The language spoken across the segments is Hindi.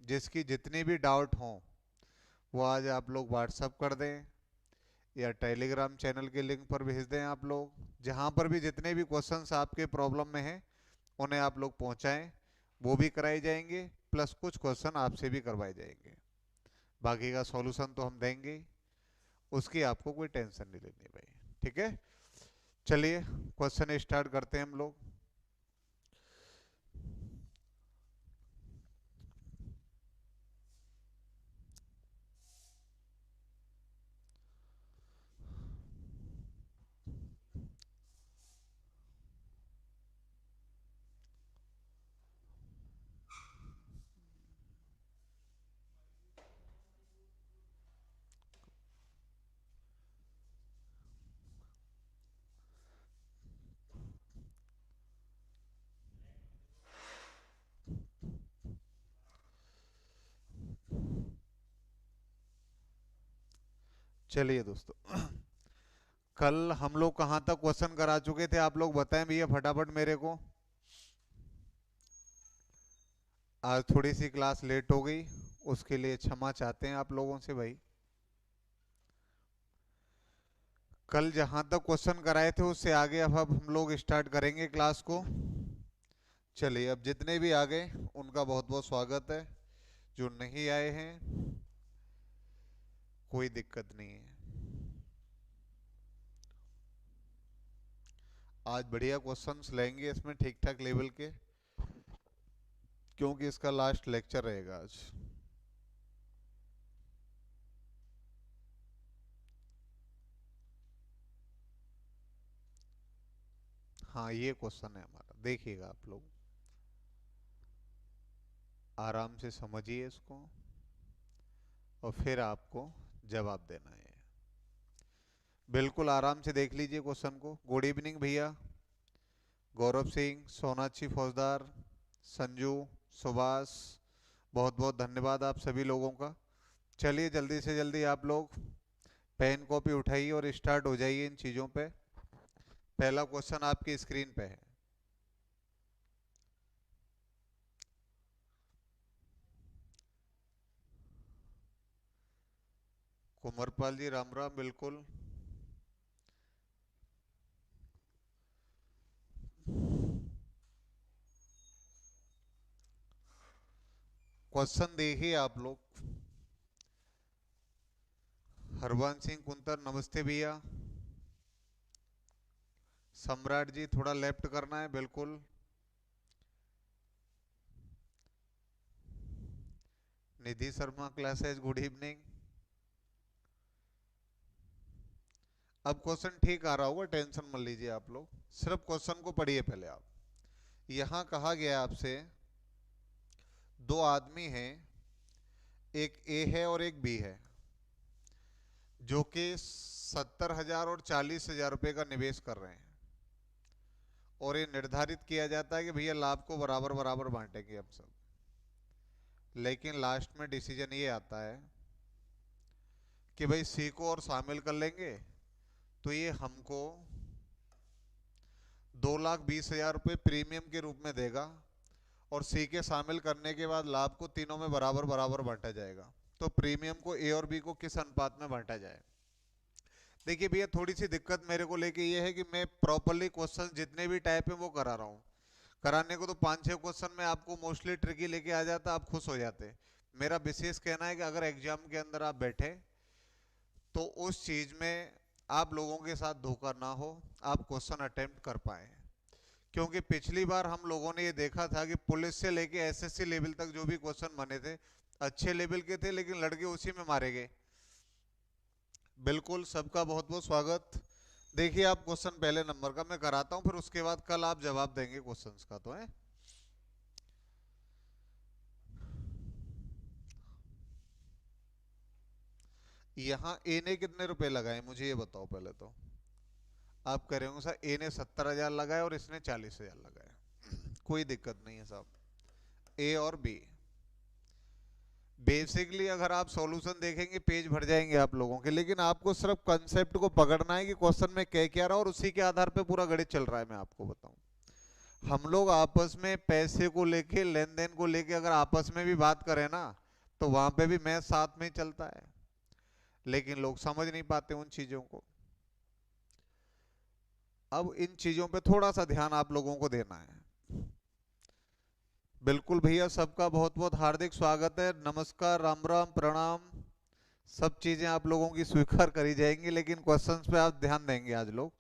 जिसकी जितनी भी डाउट हो वो आज आप लोग व्हाट्सअप कर दें या टेलीग्राम चैनल के लिंक पर भेज दें। आप लोग जहाँ पर भी जितने भी क्वेश्चंस आपके प्रॉब्लम में हैं उन्हें आप लोग पहुँचाएं, वो भी कराए जाएंगे, प्लस कुछ क्वेश्चन आपसे भी करवाए जाएंगे। बाकी का सॉल्यूशन तो हम देंगे ही, उसकी आपको कोई टेंशन नहीं लेनी भाई। ठीक है, चलिए क्वेश्चन स्टार्ट करते हैं हम लोग। चलिए दोस्तों, कल हम लोग कहाँ तक क्वेश्चन करा चुके थे आप लोग बताएं भैया फटाफट मेरे को। आज थोड़ी सी क्लास लेट हो गई, उसके लिए क्षमा चाहते हैं आप लोगों से भाई। कल जहां तक क्वेश्चन कराए थे उससे आगे अब हम लोग स्टार्ट करेंगे क्लास को। चलिए, अब जितने भी आ गए उनका बहुत बहुत स्वागत है। जो नहीं आए हैं कोई दिक्कत नहीं है। आज बढ़िया क्वेश्चंस लेंगे इसमें ठीक ठाक लेवल के, क्योंकि इसका लास्ट लेक्चर रहेगा आज। हाँ, ये क्वेश्चन है हमारा, देखिएगा आप लोग आराम से समझिए इसको और फिर आपको जवाब देना है। बिल्कुल आराम से देख लीजिए क्वेश्चन को। गुड इवनिंग भैया, गौरव सिंह, सोनाक्षी फौजदार, संजू, सुभाष, बहुत बहुत धन्यवाद आप सभी लोगों का। चलिए जल्दी से जल्दी आप लोग पेन कॉपी उठाइए और स्टार्ट हो जाइए इन चीज़ों पे। पहला क्वेश्चन आपकी स्क्रीन पे है। कुंवरपाल जी राम राम, बिल्कुल। क्वेश्चन देखिए आप लोग। हरवंश सिंह कुंतर, नमस्ते भैया। सम्राट जी थोड़ा लेफ्ट करना है, बिल्कुल। निधि शर्मा क्लासेस, गुड इवनिंग। अब क्वेश्चन ठीक आ रहा होगा, टेंशन मत लीजिए आप लोग, सिर्फ क्वेश्चन को पढ़िए पहले आप। यहाँ कहा गया है आपसे, दो आदमी हैं, एक ए है और एक बी है, जो कि 70,000 और 40,000 रुपए का निवेश कर रहे हैं। और ये निर्धारित किया जाता है कि भैया लाभ को बराबर बराबर बांटेंगे हम सब। लेकिन लास्ट में डिसीजन ये आता है कि भाई सी को और शामिल कर लेंगे तो ये हमको 2,20,000 रुपये प्रीमियम के रूप में देगा, और सी के शामिल करने के बाद लाभ को तीनों में बराबर बराबर बांटा जाएगा। तो प्रीमियम को ए और बी को किस अनुपात में बांटा जाए। देखिए भैया, थोड़ी सी दिक्कत मेरे को लेके ये है कि मैं प्रॉपरली क्वेश्चन जितने भी टाइप है वो करा रहा हूँ। कराने को तो 5-6 क्वेश्चन में आपको मोस्टली ट्रिकी लेके आ जाता, आप खुश हो जाते। मेरा विशेष कहना है कि अगर एग्जाम के अंदर आप बैठे तो उस चीज में आप लोगों के साथ धोखा ना हो, आप क्वेश्चन अटेम्प्ट कर पाए। क्योंकि पिछली बार हम लोगों ने ये देखा था कि पुलिस से लेके एसएससी लेवल तक जो भी क्वेश्चन बने थे अच्छे लेवल के थे, लेकिन लड़के उसी में मारे गए। बिल्कुल, सबका बहुत बहुत स्वागत। देखिए आप क्वेश्चन पहले नंबर का मैं कराता हूं, फिर उसके बाद कल आप जवाब देंगे क्वेश्चंस का, तो है। यहाँ ए ने कितने रुपए लगाए मुझे ये बताओ पहले तो। आप कह रहे होंगे सर ए ने 70,000 लगाए और इसने 40,000 लगाए। कोई दिक्कत नहीं है साहब, ए और बी। बेसिकली अगर आप सॉल्यूशन देखेंगे पेज भर जाएंगे आप लोगों के, लेकिन आपको सिर्फ कंसेप्ट को पकड़ना है कि क्वेश्चन में क्या क्या रहा और उसी के आधार पे पूरा गणित चल रहा है, मैं आपको बताऊं। हम लोग आपस में पैसे को लेके, लेन देन को लेके अगर आपस में भी बात करें ना, तो वहां पे भी मैथ साथ में ही चलता है, लेकिन लोग समझ नहीं पाते उन चीजों को। अब इन चीजों पे थोड़ा सा ध्यान आप लोगों को देना है। बिल्कुल भैया, सबका बहुत बहुत हार्दिक स्वागत है, नमस्कार, राम राम, प्रणाम। सब चीजें आप लोगों की स्वीकार करी जाएंगी, लेकिन क्वेश्चंस पे आप ध्यान देंगे आज लोग,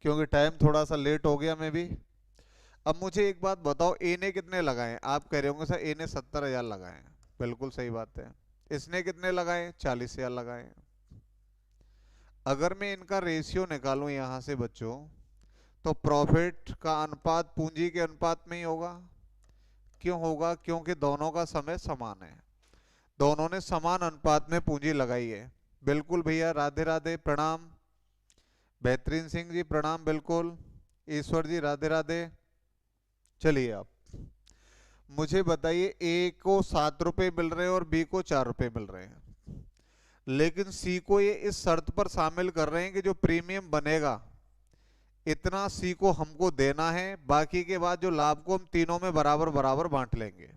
क्योंकि टाइम थोड़ा सा लेट हो गया मैं भी। अब मुझे एक बात बताओ, ए ने कितने लगाए? आप कह रहे होंगे सर ए ने 70,000 लगाए हैं। बिल्कुल सही बात है। इसने कितने लगाए? 40,000 लगाए। अगर मैं इनका रेशियो निकालूं यहां से बच्चों, तो प्रॉफिट का अनुपात पूंजी के अनुपात में ही होगा। क्यों होगा? क्योंकि दोनों का समय समान है, दोनों ने समान अनुपात में पूंजी लगाई है। बिल्कुल भैया, राधे राधे, प्रणाम। बेहतरीन सिंह जी प्रणाम, बिल्कुल। ईश्वर जी राधे राधे। चलिए आप मुझे बताइए, ए को 7 रुपए मिल रहे हैं और बी को 4 रुपए मिल रहे हैं, लेकिन सी को ये इस शर्त पर शामिल कर रहे हैं कि जो प्रीमियम बनेगा इतना सी को हमको देना है, बाकी के बाद जो लाभ को हम तीनों में बराबर बराबर बांट लेंगे।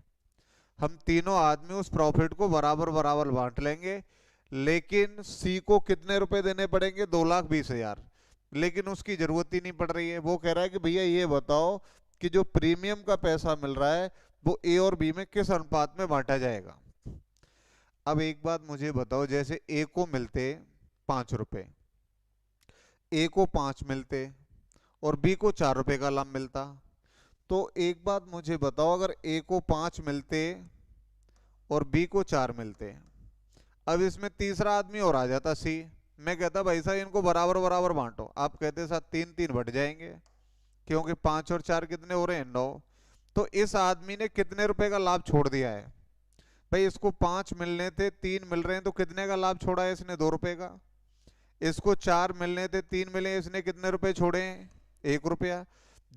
हम तीनों आदमी उस प्रॉफिट को बराबर बराबर बांट लेंगे, लेकिन सी को कितने रुपए देने पड़ेंगे? 2,20,000। लेकिन उसकी जरूरत ही नहीं पड़ रही है। वो कह रहा है कि भैया ये बताओ कि जो प्रीमियम का पैसा मिल रहा है वो ए और बी में किस अनुपात में बांटा जाएगा। अब एक बात मुझे बताओ, जैसे ए को मिलते 5 रुपए, ए को 5 मिलते और बी को 4 रुपए का लाभ मिलता, तो एक बात मुझे बताओ, अगर ए को 5 मिलते और बी को 4 मिलते, अब इसमें तीसरा आदमी और आ जाता सी। मैं कहता भाई साहब इनको बराबर बराबर बांटो, आप कहते साथ 3-3 बट जाएंगे, क्योंकि 5 और 4 कितने हो रहे हैं? 9। तो इस आदमी ने कितने रुपए का लाभ छोड़ दिया है? भाई इसको 5 मिलने थे, 3 मिल रहे हैं, तो कितने का लाभ छोड़ा है इसने? 2 रुपए का। इसको 4 मिलने थे, 3 मिले, इसने कितने रुपए छोड़े हैं? 1 रुपया।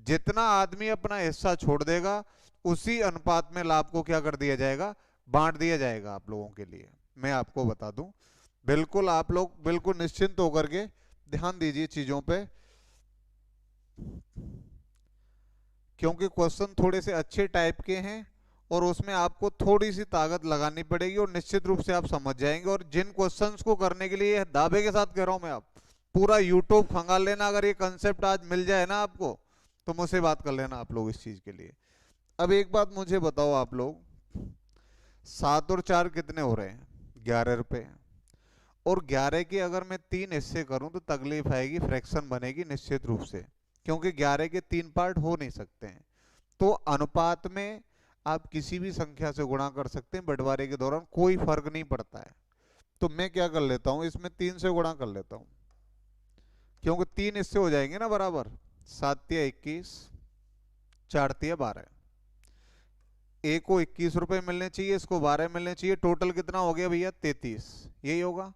जितना आदमी अपना हिस्सा छोड़ देगा उसी अनुपात में लाभ को क्या कर दिया जाएगा? बांट दिया जाएगा आप लोगों के लिए। मैं आपको बता दूं, बिल्कुल आप लोग बिल्कुल निश्चिंत होकर के ध्यान दीजिए चीजों पे, क्योंकि क्वेश्चन थोड़े से अच्छे टाइप के हैं और उसमें आपको थोड़ी सी ताकत लगानी पड़ेगी और निश्चित रूप से आप समझ जाएंगे। और जिन क्वेश्चंस को करने के लिए दावे के साथ कह रहा हूं मैं, आप पूरा यूट्यूब खंगाल लेना, अगर ये कंसेप्ट आज मिल जाए ना आपको, तो मुझसे बात कर लेना आप लोग इस चीज के लिए। अब एक बात मुझे बताओ आप लोग, 7 और 4 कितने हो रहे हैं? 11 रुपए। और 11 के अगर मैं 3 हिस्से करूं तो तकलीफ आएगी, फ्रैक्शन बनेगी निश्चित रूप से, क्योंकि 11 के 3 पार्ट हो नहीं सकते हैं। तो अनुपात में आप किसी भी संख्या से गुणा कर सकते हैं, बंटवारे के दौरान कोई फर्क नहीं पड़ता है। तो मैं क्या कर लेता हूं, इसमें 3 से गुणा कर लेता हूं, क्योंकि 3 इससे हो जाएंगे ना बराबर। 7×21, 4×12। ए को 21 रुपए मिलने चाहिए, इसको 12 मिलने चाहिए, टोटल कितना हो गया भैया? 33। यही होगा।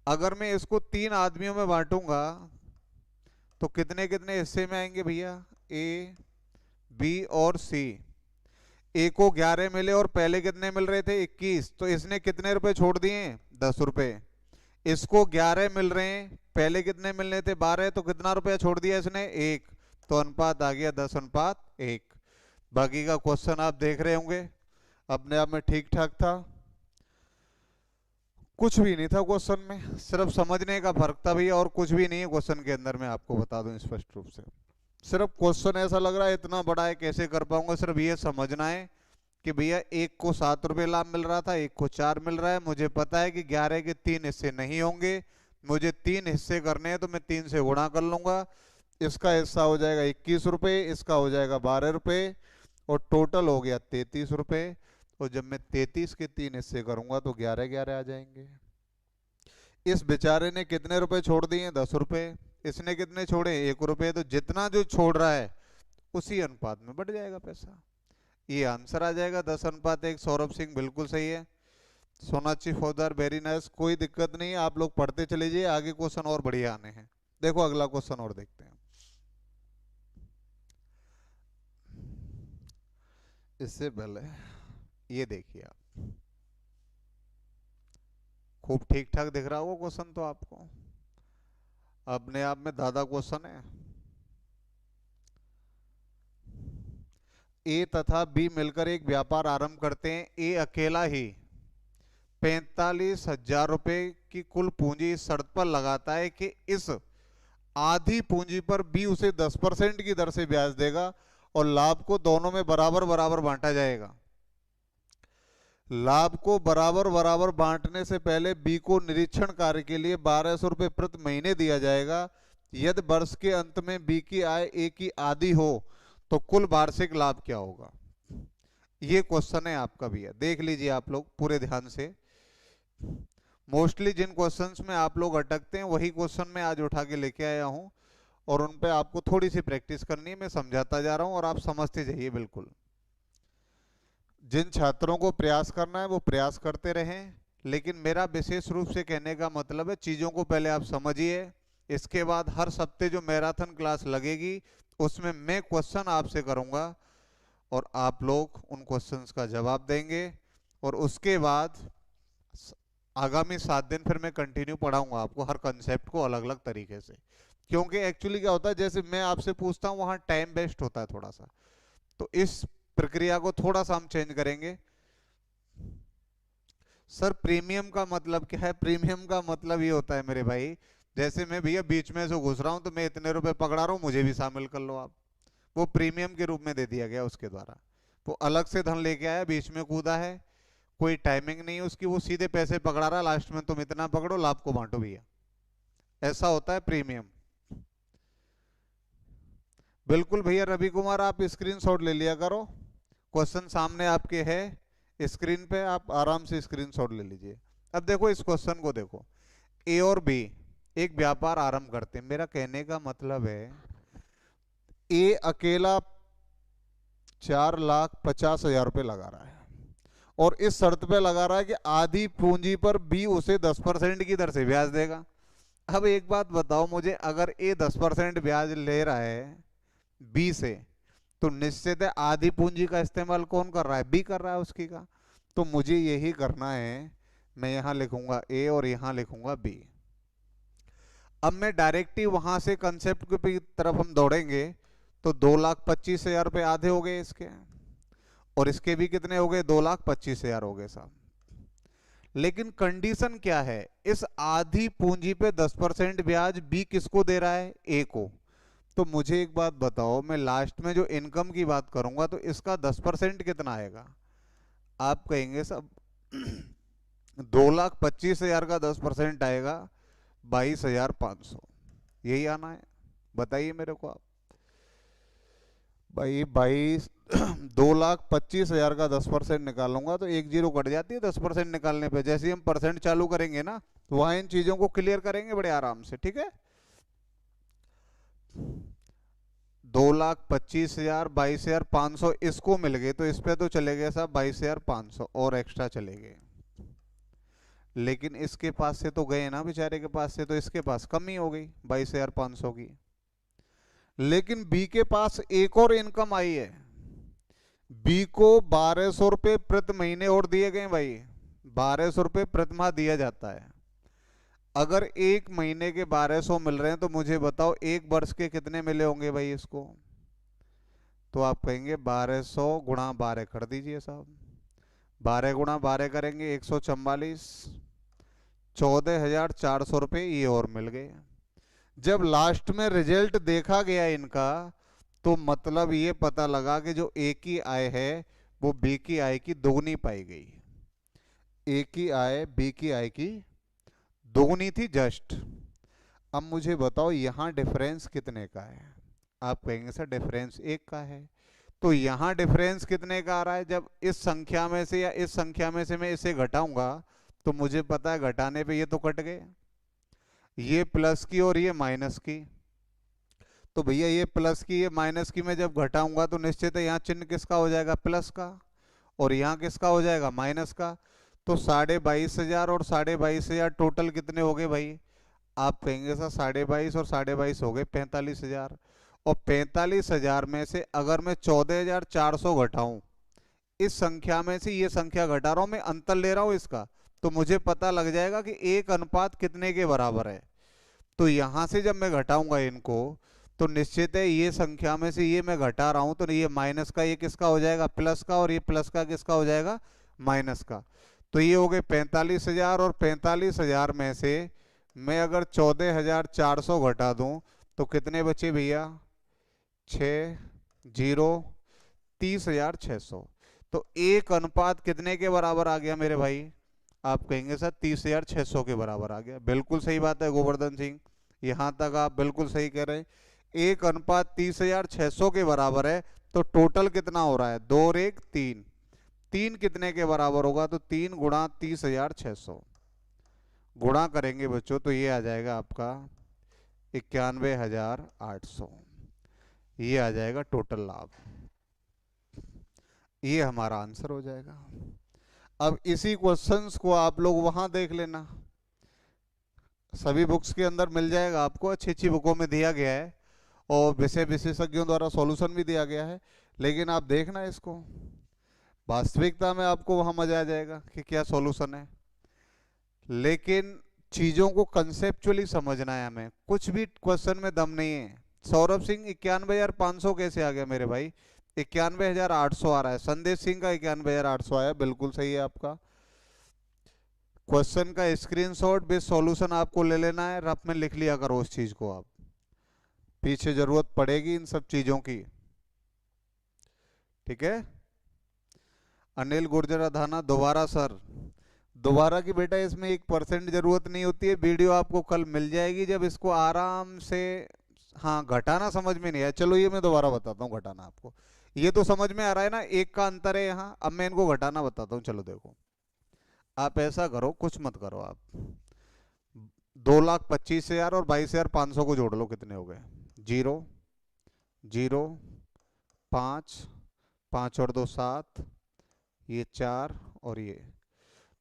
अगर मैं इसको 3 आदमियों में बांटूंगा तो कितने कितने हिस्से में आएंगे भैया? ए, बी और सी। ए को 11 मिले और पहले कितने मिल रहे थे? 21, तो इसने कितने रुपए छोड़ दिए? 10 रुपए। इसको 11 मिल रहे हैं, पहले कितने मिलने थे? 12, तो कितना रुपया छोड़ दिया इसने? 1। तो अनुपात आ गया 10:1। बाकी का क्वेश्चन आप देख रहे होंगे, अपने आप में ठीक ठाक था, कुछ भी नहीं था क्वेश्चन में, सिर्फ समझने का फर्क था भैया, और कुछ भी नहीं है क्वेश्चन के अंदर। मैं आपको बता दूं स्पष्ट रूप से, सिर्फ क्वेश्चन ऐसा लग रहा है इतना बड़ा है कैसे कर पाऊंगा, सिर्फ ये समझना है कि भैया एक को 7 रुपए लाभ मिल रहा था, एक को 4 मिल रहा है। मुझे पता है कि 11 के 3 हिस्से नहीं होंगे, मुझे 3 हिस्से करने हैं, तो मैं 3 से गुणा कर लूंगा। इसका हिस्सा हो जाएगा 21 रुपए, इसका हो जाएगा 12 रुपए, और टोटल हो गया 33 रुपए। और जब मैं 33 के 3 हिस्से करूंगा तो 11-11 आ जाएंगे। इस बेचारे ने कितने रुपए छोड़ दिए? 10 रुपए। इसने कितने छोड़े? 1 रुपए। तो जितना जो छोड़ रहा है उसी अनुपात में बढ़ जाएगा पैसा। ये आंसर आ जाएगा 10:1। सौरभ सिंह बिल्कुल सही है। सोनाक्षी फौजदार वेरी नाइस, कोई दिक्कत नहीं, आप लोग पढ़ते चले जाइए, आगे क्वेश्चन और बढ़िया आने हैं। देखो अगला क्वेश्चन और देखते हैं। इससे पहले ये देखिए आप, खूब ठीक ठाक दिख रहा होगा क्वेश्चन तो आपको, अपने आप में दादा क्वेश्चन है। ए तथा बी मिलकर एक व्यापार आरंभ करते हैं। ए अकेला ही 45,000 रुपए की कुल पूंजी इस शर्त पर लगाता है कि इस आधी पूंजी पर बी उसे 10% की दर से ब्याज देगा और लाभ को दोनों में बराबर बराबर बांटा जाएगा। लाभ को बराबर बराबर बांटने से पहले बी को निरीक्षण कार्य के लिए 1200 रुपये प्रति महीने दिया जाएगा। यदि वर्ष के अंत में बी की आय ए की आधी हो तो कुल वार्षिक लाभ क्या होगा? ये क्वेश्चन है आपका भैया, देख लीजिए आप लोग पूरे ध्यान से। मोस्टली जिन क्वेश्चंस में आप लोग अटकते हैं वही क्वेश्चन मैं आज उठा के लेके आया हूं और उन पे आपको थोड़ी सी प्रैक्टिस करनी है। मैं समझाता जा रहा हूं और आप समझते जाइए बिल्कुल। जिन छात्रों को प्रयास करना है वो प्रयास करते रहें, लेकिन मेरा विशेष रूप से कहने का मतलब है चीज़ों को पहले आप समझिए। इसके बाद हर सप्ताह जो मैराथन क्लास लगेगी उसमें मैं क्वेश्चन आपसे करूंगा और आप लोग उन क्वेश्चंस का जवाब देंगे और उसके बाद आगामी 7 दिन फिर मैं कंटिन्यू पढ़ाऊंगा आपको हर कंसेप्ट को अलग अलग तरीके से। क्योंकि एक्चुअली क्या होता है, जैसे मैं आपसे पूछता हूँ वहाँ टाइम वेस्ट होता है थोड़ा सा, तो इस प्रक्रिया को थोड़ा सा हम चेंज करेंगे। सर प्रीमियम का मतलब क्या है? प्रीमियम का मतलब ये होता है मेरे भाई, जैसे मैं भैया बीच में से घुस रहा हूँ तो मैं इतने रुपए पकड़ा रहा हूँ, मुझे भी शामिल कर लो आप। वो प्रीमियम के रूप में दे दिया गया उसके द्वारा। वो अलग से धन लेके आया, बीच में कूदा है, कोई टाइमिंग नहीं है उसकी, वो सीधे पैसे पकड़ा रहा है, लास्ट में तुम इतना पकड़ो लाभ को बांटो भैया। ऐसा होता है प्रीमियम। बिल्कुल भैया रवि कुमार, आप स्क्रीनशॉट ले लिया करो। क्वेश्चन सामने आपके है स्क्रीन पे, आप आराम से स्क्रीनशॉट ले लीजिए। अब देखो इस क्वेश्चन को देखो, ए और बी एक व्यापार आरंभ करते हैं। मेरा कहने का मतलब है ए अकेला 4,50,000 रुपये लगा रहा है और इस शर्त पे लगा रहा है कि आधी पूंजी पर बी उसे 10% की दर से ब्याज देगा। अब एक बात बताओ मुझे, अगर ए 10% ब्याज ले रहा है बी से तो निश्चित है आधी पूंजी का इस्तेमाल कौन कर रहा है? बी कर रहा है उसकी का। तो मुझे यही करना है, मैं यहां लिखूंगा ए और यहां लिखूंगा बी। अब मैं डायरेक्ट ही वहां से कंसेप्ट की तरफ हम दौड़ेंगे तो 2,25,000 रुपये आधे हो गए इसके, और इसके भी कितने हो गए? 2,25,000 हो गए साहब। लेकिन कंडीशन क्या है? इस आधी पूंजी पे 10% ब्याज बी किसको दे रहा है? ए को। तो मुझे एक बात बताओ, मैं लास्ट में जो इनकम की बात करूंगा तो इसका 10% कितना आएगा? आप कहेंगे सब 2,25,000 का 10% आएगा 22,500, यही आना है? बताइए मेरे को आप भाई। 2,25,000 का 10% निकालूंगा तो एक जीरो कट जाती है 10% निकालने पे। जैसे ही हम परसेंट चालू करेंगे ना तो वहां इन चीजों को क्लियर करेंगे बड़े आराम से, ठीक है। 2,25,000 22,500 इसको मिल गए तो इस पे तो चले गए साहब 22,500 और एक्स्ट्रा चले गए। लेकिन इसके पास से तो गए ना बेचारे के पास से, तो इसके पास कमी हो गई 22,500 की। लेकिन बी के पास एक और इनकम आई है, बी को 1,200 रुपये प्रति महीने और दिए गए भाई। 1,200 रुपये प्रति माह दिया जाता है। अगर एक महीने के 1,200 मिल रहे हैं तो मुझे बताओ एक वर्ष के कितने मिले होंगे भाई इसको? तो आप कहेंगे 1,200 गुणा 12 कर दीजिए साहब। 12 गुणा 12 करेंगे 144, 14,400 रुपये ये और मिल गए। जब लास्ट में रिजल्ट देखा गया इनका तो मतलब ये पता लगा कि जो ए की आय है वो बी की आय की दोगुनी पाई गई। ए की आय बी की आय की दोगुनी थी जस्ट। अब मुझे बताओ यहां डिफरेंस कितने का है? आप कहेंगे सर डिफरेंस 1 का है। तो यहां डिफरेंस कितने का आ रहा है? जब इस संख्या में से या इस संख्या में से मैं इसे घटाऊंगा तो मुझे पता है घटाने पे ये तो कट गए, ये प्लस की और ये माइनस की। तो भैया ये प्लस की ये माइनस की मैं जब घटाऊंगा तो निश्चित है यहाँ चिन्ह किसका हो जाएगा? प्लस का, और यहाँ किसका हो जाएगा? माइनस का। तो 22,500 और 22,500 टोटल कितने हो गए भाई? आप कहेंगे सर 22,500 और 22,500 हो गए 45,000। और 45,000 में से अगर मैं 14,400 घटाऊं, इस संख्या में से ये संख्या घटा रहा हूं मैं, अंतर ले रहा हूं इसका, तो मुझे पता लग जाएगा कि 1 अनुपात कितने के बराबर है। तो यहां से जब मैं घटाऊंगा इनको तो निश्चित है ये संख्या में से ये मैं घटा रहा हूं, तो ये माइनस का ये किसका हो जाएगा, प्लस का, और ये प्लस का किसका हो जाएगा, माइनस का। तो ये हो गए 45,000, और 45,000 में से मैं अगर 14,400 घटा दूं तो कितने बचे भैया, 6 0 30,600। तो एक अनुपात कितने के बराबर आ गया मेरे भाई, आप कहेंगे सर 30,600 के बराबर आ गया। बिल्कुल सही बात है गोवर्धन सिंह, यहां तक आप बिल्कुल सही कह रहे हैं। 1:30,600 के बराबर है। तो टोटल कितना हो रहा है, 2 और 1 3। 3 कितने के बराबर होगा, तो 3 गुणा 30,600 गुणा करेंगे बच्चों तो ये आ जाएगा आपका 91,800। ये आ जाएगा टोटल लाभ, ये हमारा आंसर हो जाएगा। अब इसी क्वेश्चंस को आप लोग वहां देख लेना, सभी बुक्स के अंदर मिल जाएगा आपको, अच्छी अच्छी बुकों में दिया गया है और विषय विशेषज्ञों द्वारा सॉल्यूशन भी दिया गया है। लेकिन आप देखना इसको, वास्तविकता में आपको वहां मजा आ जाएगा कि क्या सॉल्यूशन है। लेकिन चीजों को कंसेप्चुअली समझना है हमें, कुछ भी क्वेश्चन में दम नहीं है। सौरभ सिंह 91,500 कैसे आ गया मेरे भाई, 91,800 आ रहा है। संदेश सिंह का 91,800 आया, बिल्कुल सही है आपका। क्वेश्चन का स्क्रीनशॉट बेस सॉल्यूशन आपको ले लेना है, रफ में लिख लिया करो उस चीज को, आप पीछे जरूरत पड़ेगी इन सब चीजों की, ठीक है। अनिल गुर्जर अधाना दोबारा सर, दोबारा की बेटा इसमें 1% जरूरत नहीं होती है। वीडियो आपको कल मिल जाएगी जब इसको आराम से, हाँ घटाना समझ में नहीं आया, चलो ये मैं दोबारा बताता हूँ घटाना आपको। ये तो समझ में आ रहा है ना, एक का अंतर है यहाँ। अब मैं इनको घटाना बताता हूँ, चलो देखो। आप ऐसा करो, कुछ मत करो, आप 2,25,000 और 22,500 को जोड़ लो, कितने हो गए, 0 0 5 5 और 2 7, ये 4 और ये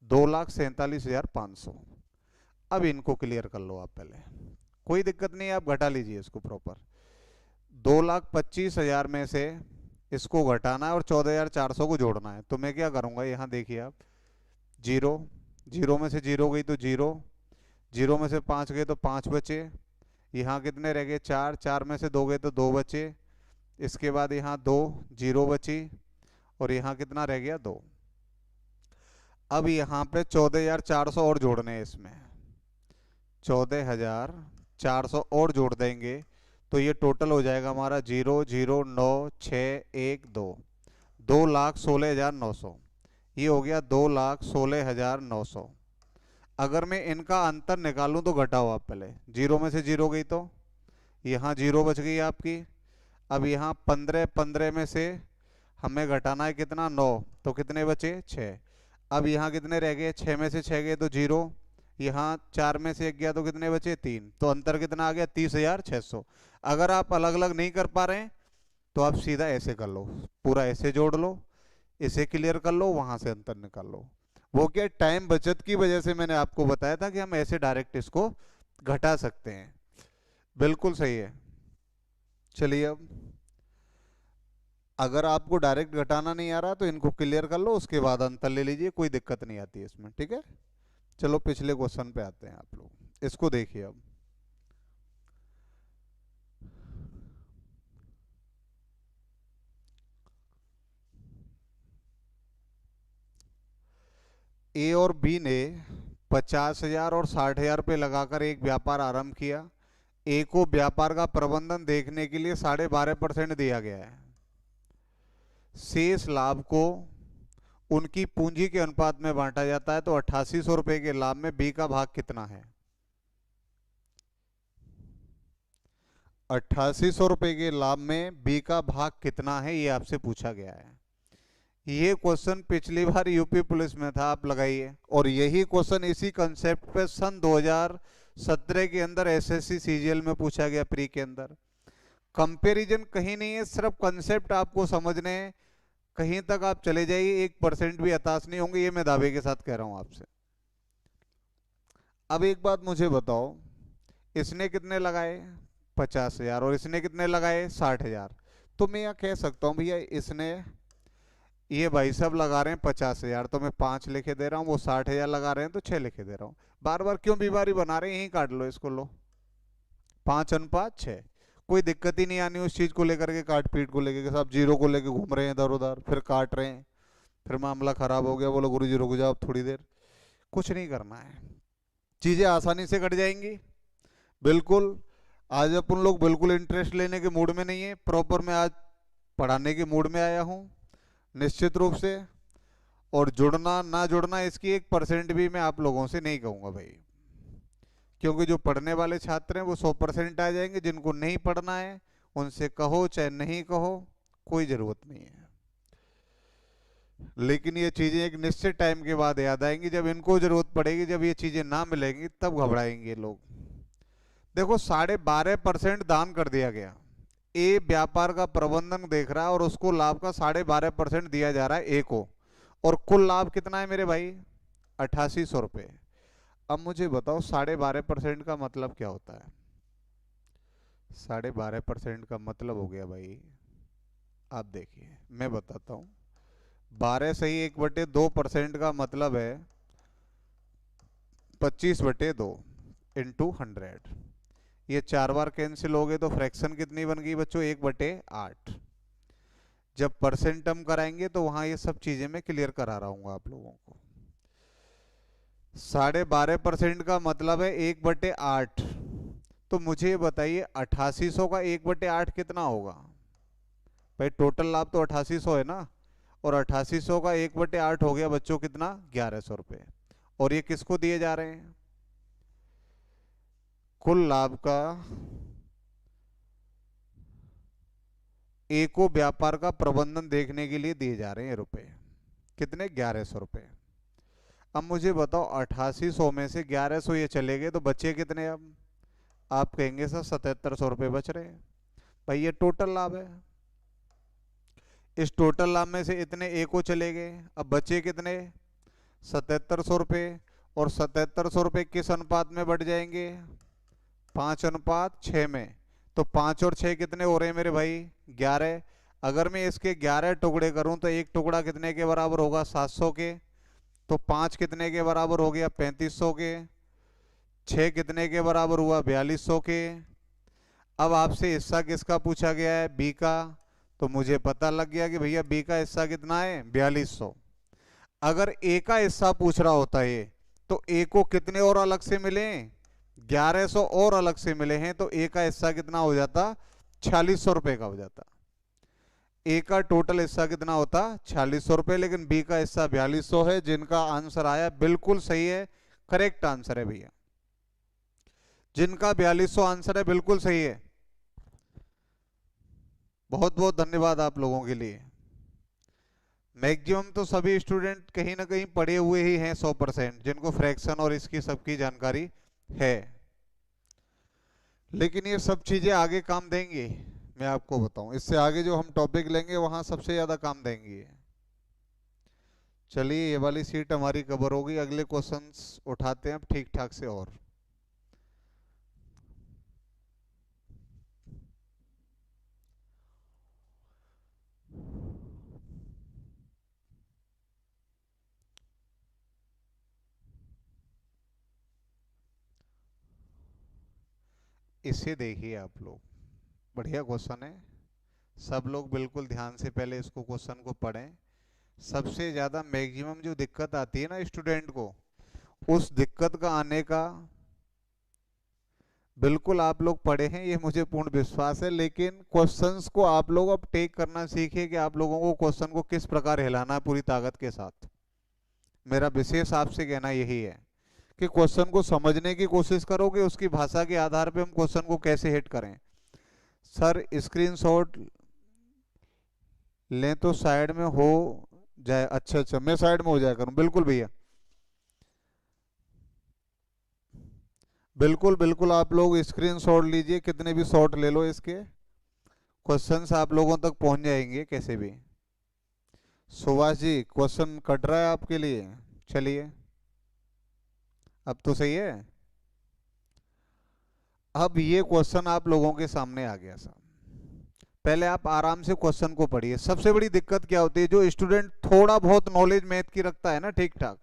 2,47,500। अब इनको क्लियर कर लो आप पहले, कोई दिक्कत नहीं है, आप घटा लीजिए इसको प्रॉपर। 2,25,000 में से इसको घटाना है और 14,400 को जोड़ना है। तो मैं क्या करूंगा, यहाँ देखिए आप, 0 0 में से 0 गई तो 0, 0 में से 5 गए तो 5 बचे, यहाँ कितने रह गए 4, 4 में से 2 गए तो 2 बचे, इसके बाद यहाँ 2 0 बची, और यहाँ कितना रह गया 2। अब यहाँ पे 14,400 और जोड़ने हैं, इसमें 14,400 और जोड़ देंगे तो ये टोटल हो जाएगा हमारा 0,0,9,6,1,2, 2,16,900। ये हो गया 2,16,900। अगर मैं इनका अंतर निकालूं तो घटाओ आप पहले, 0 में से 0 गई तो यहाँ 0 बच गई आपकी। अब यहाँ 15 15 में से हमें घटाना है कितना, 9, तो कितने बचे 6। अब यहाँ कितने रह गए, 6 में से 6 गए तो 0, यहाँ 4 में से 1 गया तो कितने बचे 3, तो अंतर कितना आ गया 30,600। अगर आप अलग अलग नहीं कर पा रहे हैं तो आप सीधा ऐसे कर लो, पूरा ऐसे जोड़ लो, इसे क्लियर कर लो, वहां से अंतर निकाल लो। वो क्या टाइम बचत की वजह से मैंने आपको बताया था कि हम ऐसे डायरेक्ट इसको घटा सकते हैं, बिल्कुल सही है। चलिए अब अगर आपको डायरेक्ट घटाना नहीं आ रहा तो इनको क्लियर कर लो, उसके बाद अंतर ले लीजिए, कोई दिक्कत नहीं आती है इसमें, ठीक है। चलो पिछले क्वेश्चन पे आते हैं, आप लोग इसको देखिए अब। ए और बी ने 50,000 और 60,000 रुपये लगाकर एक व्यापार आरंभ किया। ए को व्यापार का प्रबंधन देखने के लिए 12.5% दिया गया है। शेष लाभ को उनकी पूंजी के अनुपात में बांटा जाता है, तो 8800 रुपए के लाभ में बी का भाग कितना है। 8800 रुपए के लाभ में बी का भाग कितना है, ये आपसे पूछा गया है। ये क्वेश्चन पिछली बार यूपी पुलिस में था, आप लगाइए। और यही क्वेश्चन इसी कंसेप्ट पे सन 2017 के अंदर एसएससी सीजीएल में पूछा गया, प्री के अंदर। कंपैरिजन कहीं नहीं है, सिर्फ कंसेप्ट आपको समझने हैं। कहीं तक आप चले जाइए 1% भी हताश नहीं होंगे, ये मैं दावे के साथ कह रहा हूं आपसे। अब एक बात मुझे बताओ, इसने कितने लगाए 50,000 और इसने कितने लगाए 60,000। तो मैं यह कह सकता हूं भैया इसने, ये भाई साहब लगा रहे हैं 50,000 तो मैं 5 लिखे दे रहा हूँ, वो 60,000 लगा रहे हैं तो 6 लिखे दे रहा हूँ। बार बार क्यों बीमारी बना रहे हैं, यहीं काट लो इसको, लो 5:6। कोई दिक्कत ही नहीं आनी उस चीज को लेकर के, काट पीट को लेकर के। सब जीरो को लेकर घूम रहे हैं इधर उधर, फिर काट रहे हैं, फिर मामला खराब हो गया, बोलो गुरुजी रुक जाओ थोड़ी देर। कुछ नहीं करना है, चीजें आसानी से कट जाएंगी। बिल्कुल आज अपन लोग बिल्कुल इंटरेस्ट लेने के मूड में नहीं है, प्रॉपर मैं आज पढ़ाने के मूड में आया हूँ निश्चित रूप से। और जुड़ना ना जुड़ना इसकी 1% भी मैं आप लोगों से नहीं कहूँगा भाई, क्योंकि जो पढ़ने वाले छात्र हैं वो 100% आ जाएंगे। जिनको नहीं पढ़ना है उनसे कहो चाहे नहीं कहो, कोई ज़रूरत नहीं है। लेकिन ये चीज़ें एक निश्चित टाइम के बाद याद आएंगी, जब इनको ज़रूरत पड़ेगी, जब ये चीज़ें ना मिलेंगी तब घबराएंगे लोग। देखो 12.5% दान कर दिया गया, ए व्यापार का प्रबंधन देख रहा है और उसको लाभ का 12.5% दिया जा रहा है ए को, और कुल लाभ कितना है मेरे भाई? 8800 रुपये। अब मुझे बताओ 12.5% का मतलब क्या होता है? 12.5% का मतलब हो गया भाई, आप देखिए मैं बताता हूँ, 12 सही 1/2% का मतलब है 25/2 इंटू 100। ये 4 बार कैंसिल हो गए तो फ्रैक्शन कितनी बन गई बच्चों? 1/8। जब परसेंट टर्म कराएंगे तो वहां ये सब चीजें मैं क्लियर करा रहा हूँ आप लोगों को। 12.5% का मतलब है 1/8। तो मुझे बताइए 8800 का 1/8 कितना होगा भाई? टोटल लाभ तो 8800 है ना, और 8800 का 1/8 हो गया बच्चों कितना? 1100 रुपये। और ये किसको दिए जा रहे हैं? कुल लाभ का ए को व्यापार का प्रबंधन देखने के लिए दिए जा रहे हैं रुपए। कितने? 1100 रुपये। अब मुझे बताओ 8800 में से 1100 ये चले गए तो बचे कितने? अब आप कहेंगे सर 7700 रुपये बच रहे हैं। भाई ये टोटल लाभ है, इस टोटल लाभ में से इतने ए को चले गए, अब बचे कितने? 7700 रुपये। और 7700 रुपये किस अनुपात में बढ़ जाएंगे? 5:6 में। तो 5 और 6 कितने हो रहे हैं मेरे भाई? 11। अगर मैं इसके 11 टुकड़े करूं तो एक टुकड़ा कितने के बराबर होगा? 700 के। तो 5 कितने के बराबर हो गया? 3500 के। 6 कितने के बराबर हुआ? 4200 के। अब आपसे हिस्सा किसका पूछा गया है? बी का। तो मुझे पता लग गया कि भैया बी का हिस्सा कितना है? 4200। अगर ए का हिस्सा पूछ रहा होता है तो ए को कितने और अलग से मिले? 1100 और अलग से मिले हैं, तो ए का हिस्सा कितना हो जाता? 4600 रुपये का हो जाता। ए का टोटल हिस्सा कितना होता? 4600 रुपये, लेकिन बी का हिस्सा 4200 है। जिनका आंसर आया बिल्कुल सही है, करेक्ट आंसर है भैया। जिनका 4200 आंसर है बिल्कुल सही है। बहुत बहुत धन्यवाद आप लोगों के लिए। मैक्सिमम तो सभी स्टूडेंट कहीं ना कहीं पढ़े हुए ही हैं 100%, जिनको फ्रैक्शन और इसकी सबकी जानकारी है। लेकिन ये सब चीजें आगे काम देंगी, मैं आपको बताऊं। इससे आगे जो हम टॉपिक लेंगे वहां सबसे ज्यादा काम देंगी। चलिए ये वाली सीट हमारी कवर होगी, अगले क्वेश्चंस उठाते हैं अब ठीक ठाक से। और इसे देखिए आप लोग, बढ़िया क्वेश्चन है। सब लोग बिल्कुल ध्यान से पहले इसको क्वेश्चन को पढ़ें। सबसे ज्यादा मैक्सिमम जो दिक्कत आती है ना स्टूडेंट को, उस दिक्कत का आने का बिल्कुल आप लोग पढ़े हैं, ये मुझे पूर्ण विश्वास है। लेकिन क्वेश्चंस को आप लोग अब टेक करना सीखिए कि आप लोगों को क्वेश्चन को किस प्रकार हिलाना है पूरी ताकत के साथ। मेरा विशेष आपसे कहना यही है कि क्वेश्चन को समझने की कोशिश करोगे, उसकी भाषा के आधार पे हम क्वेश्चन को कैसे हिट करें। सर स्क्रीनशॉट लें तो साइड में हो जाए? अच्छा अच्छा, मैं साइड में हो जाया करूं। बिल्कुल भैया, बिल्कुल बिल्कुल आप लोग स्क्रीनशॉट लीजिए, कितने भी शॉट ले लो इसके, क्वेश्चंस आप लोगों तक पहुंच जाएंगे कैसे भी। सुभाष जी क्वेश्चन कट रहा है आपके लिए, चलिए अब तो सही है। अब ये क्वेश्चन आप लोगों के सामने आ गया साहब, पहले आप आराम से क्वेश्चन को पढ़िए। सबसे बड़ी दिक्कत क्या होती है, जो स्टूडेंट थोड़ा बहुत नॉलेज मैथ की रखता है ना ठीक ठाक,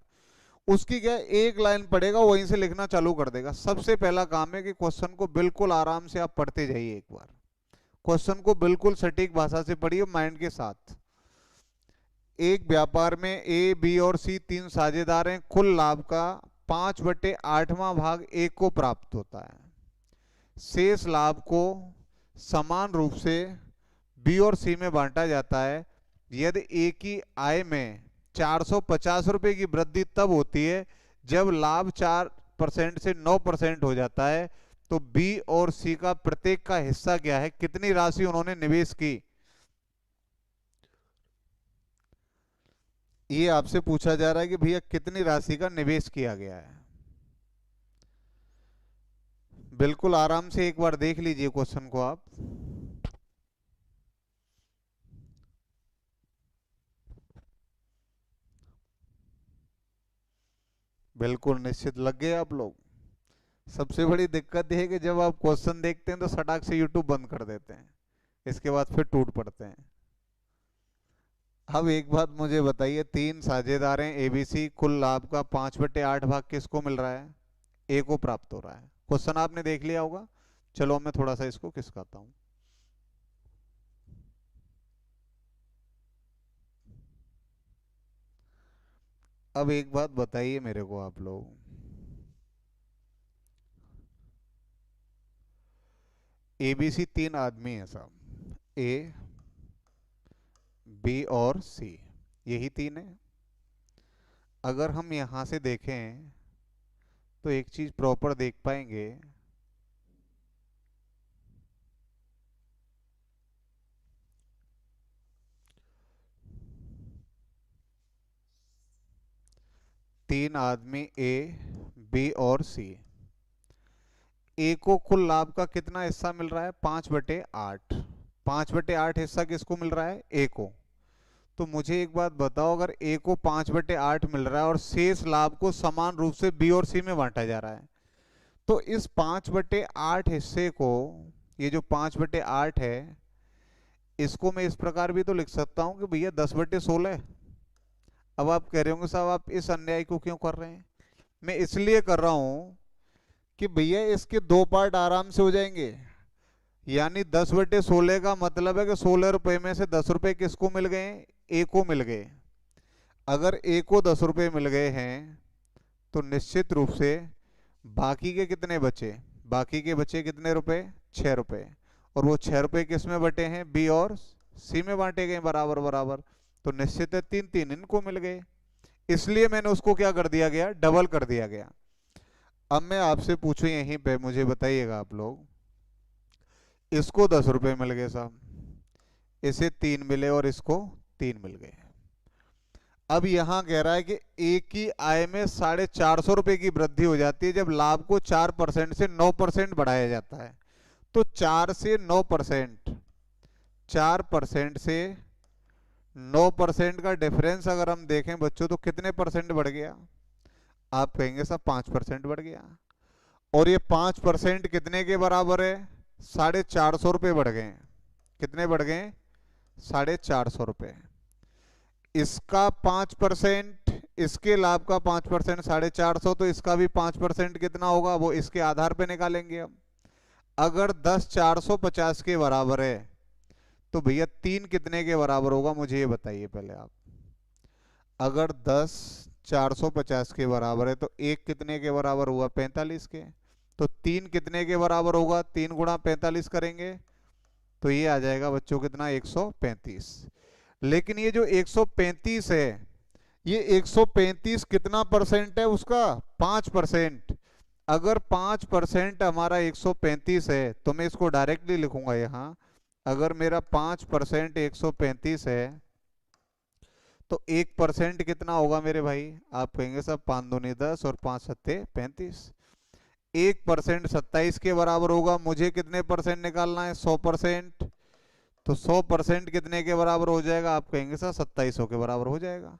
उसकी क्या एक लाइन पढ़ेगा वहीं से लिखना चालू कर देगा। सबसे पहला काम है कि क्वेश्चन को बिल्कुल आराम से आप पढ़ते जाइए एक बार। क्वेश्चन को बिल्कुल सटीक भाषा से पढ़िए माइंड के साथ। एक व्यापार में ए, बी और सी तीन साझेदार हैं। कुल लाभ का 5/8वां भाग ए को प्राप्त होता है। शेष लाभ को समान रूप से बी और सी में बांटा जाता है। यदि ए की आय में 450 रुपए की वृद्धि तब होती है जब लाभ 4% से 9% हो जाता है। तो बी और सी का प्रत्येक का हिस्सा क्या है, कितनी राशि उन्होंने निवेश की, ये आपसे पूछा जा रहा है कि भैया कितनी राशि का निवेश किया गया है। बिल्कुल आराम से एक बार देख लीजिए क्वेश्चन को आप। बिल्कुल निश्चित लग गए आप लोग। सबसे बड़ी दिक्कत यह है कि जब आप क्वेश्चन देखते हैं तो सटाक से यूट्यूब बंद कर देते हैं, इसके बाद फिर टूट पड़ते हैं। अब एक बात मुझे बताइए, तीन साझेदार हैं एबीसी, कुल लाभ का 5/8 भाग किसको मिल रहा है, ए को प्राप्त हो रहा है। क्वेश्चन आपने देख लिया होगा। चलो मैं थोड़ा सा इसको खिसकाता हूं। अब एक बात बताइए मेरे को आप लोग, एबीसी तीन आदमी हैं साहब, ए, बी और सी, यही तीन है। अगर हम यहां से देखें तो एक चीज प्रॉपर देख पाएंगे, तीन आदमी ए, बी और सी। ए को कुल लाभ का कितना हिस्सा मिल रहा है, 5/8। 5/8 हिस्सा किसको मिल रहा है, ए को। तो मुझे एक बात बताओ, अगर ए को 5/8 मिल रहा है और शेष लाभ को समान रूप से बी और सी में बांटा जा रहा है, तो इस 5/8 हिस्से को, ये जो 5/8 है, इसको मैं इस प्रकार भी तो लिख सकता हूं कि भैया 10/16। अब आप कह रहे होंगे साहब आप इस अन्याय को क्यों कर रहे हैं। मैं इसलिए कर रहा हूं कि भैया इसके दो पार्ट आराम से हो जाएंगे। यानी 10/16 का मतलब है कि 16 रुपए में से 10 रुपए किसको मिल गए, ए को मिल गए। अगर ए को 10 रुपए मिल गए हैं तो निश्चित रूप से बाकी के कितने बचे, बाकी के बचे कितने रुपए, 6 रुपए। और वो 6 रुपए किस में बटे हैं, बी और सी में बांटे गए बराबर बराबर। तो निश्चित है 3-3 इनको मिल गए, इसलिए मैंने उसको क्या कर दिया गया, डबल कर दिया गया। अब मैं आपसे पूछूं यहीं पे, मुझे बताइएगा आप लोग, इसको 10 रुपए मिल गए साहब, इसे 3 मिले और इसको 3 मिल गए। अब यहां कह रहा है कि ए की आय में 450 रुपए की वृद्धि हो जाती है जब लाभ को 4% से 9% बढ़ाया जाता है। तो 4 से 9%, 4% से 9% का डिफरेंस अगर हम देखें बच्चों तो कितने परसेंट बढ़ गया, आप कहेंगे साहब 5% बढ़ गया। और ये 5% कितने के बराबर है, 450 रुपए बढ़ गए। कितने बढ़ गए, 450 रुपए। इसका 5%, इसके लाभ का 5%, 450, तो इसका भी 5% कितना होगा वो इसके आधार पे निकालेंगे हम। अगर 10 450 के बराबर है तो भैया 3 कितने के बराबर होगा, मुझे ये बताइए पहले आप। अगर 10 450 के बराबर है तो 1 कितने के बराबर हुआ, 45 के। तो 3 कितने के बराबर होगा, 3 गुणा 45 करेंगे तो ये आ जाएगा बच्चों कितना, 135। लेकिन ये जो 135 है, ये 135 कितना परसेंट है उसका, 5%। अगर 5% हमारा 135 है तो मैं इसको डायरेक्टली लिखूंगा यहां। अगर मेरा 5% 135 है तो 1% कितना होगा मेरे भाई, आप कहेंगे सब 5 दूनी 10 और 5 सत्ते 35। 1% 27 के बराबर होगा। मुझे कितने परसेंट निकालना है, 100%। तो 100% कितने के बराबर हो जाएगा, आप कहेंगे सर 2700 के बराबर हो जाएगा।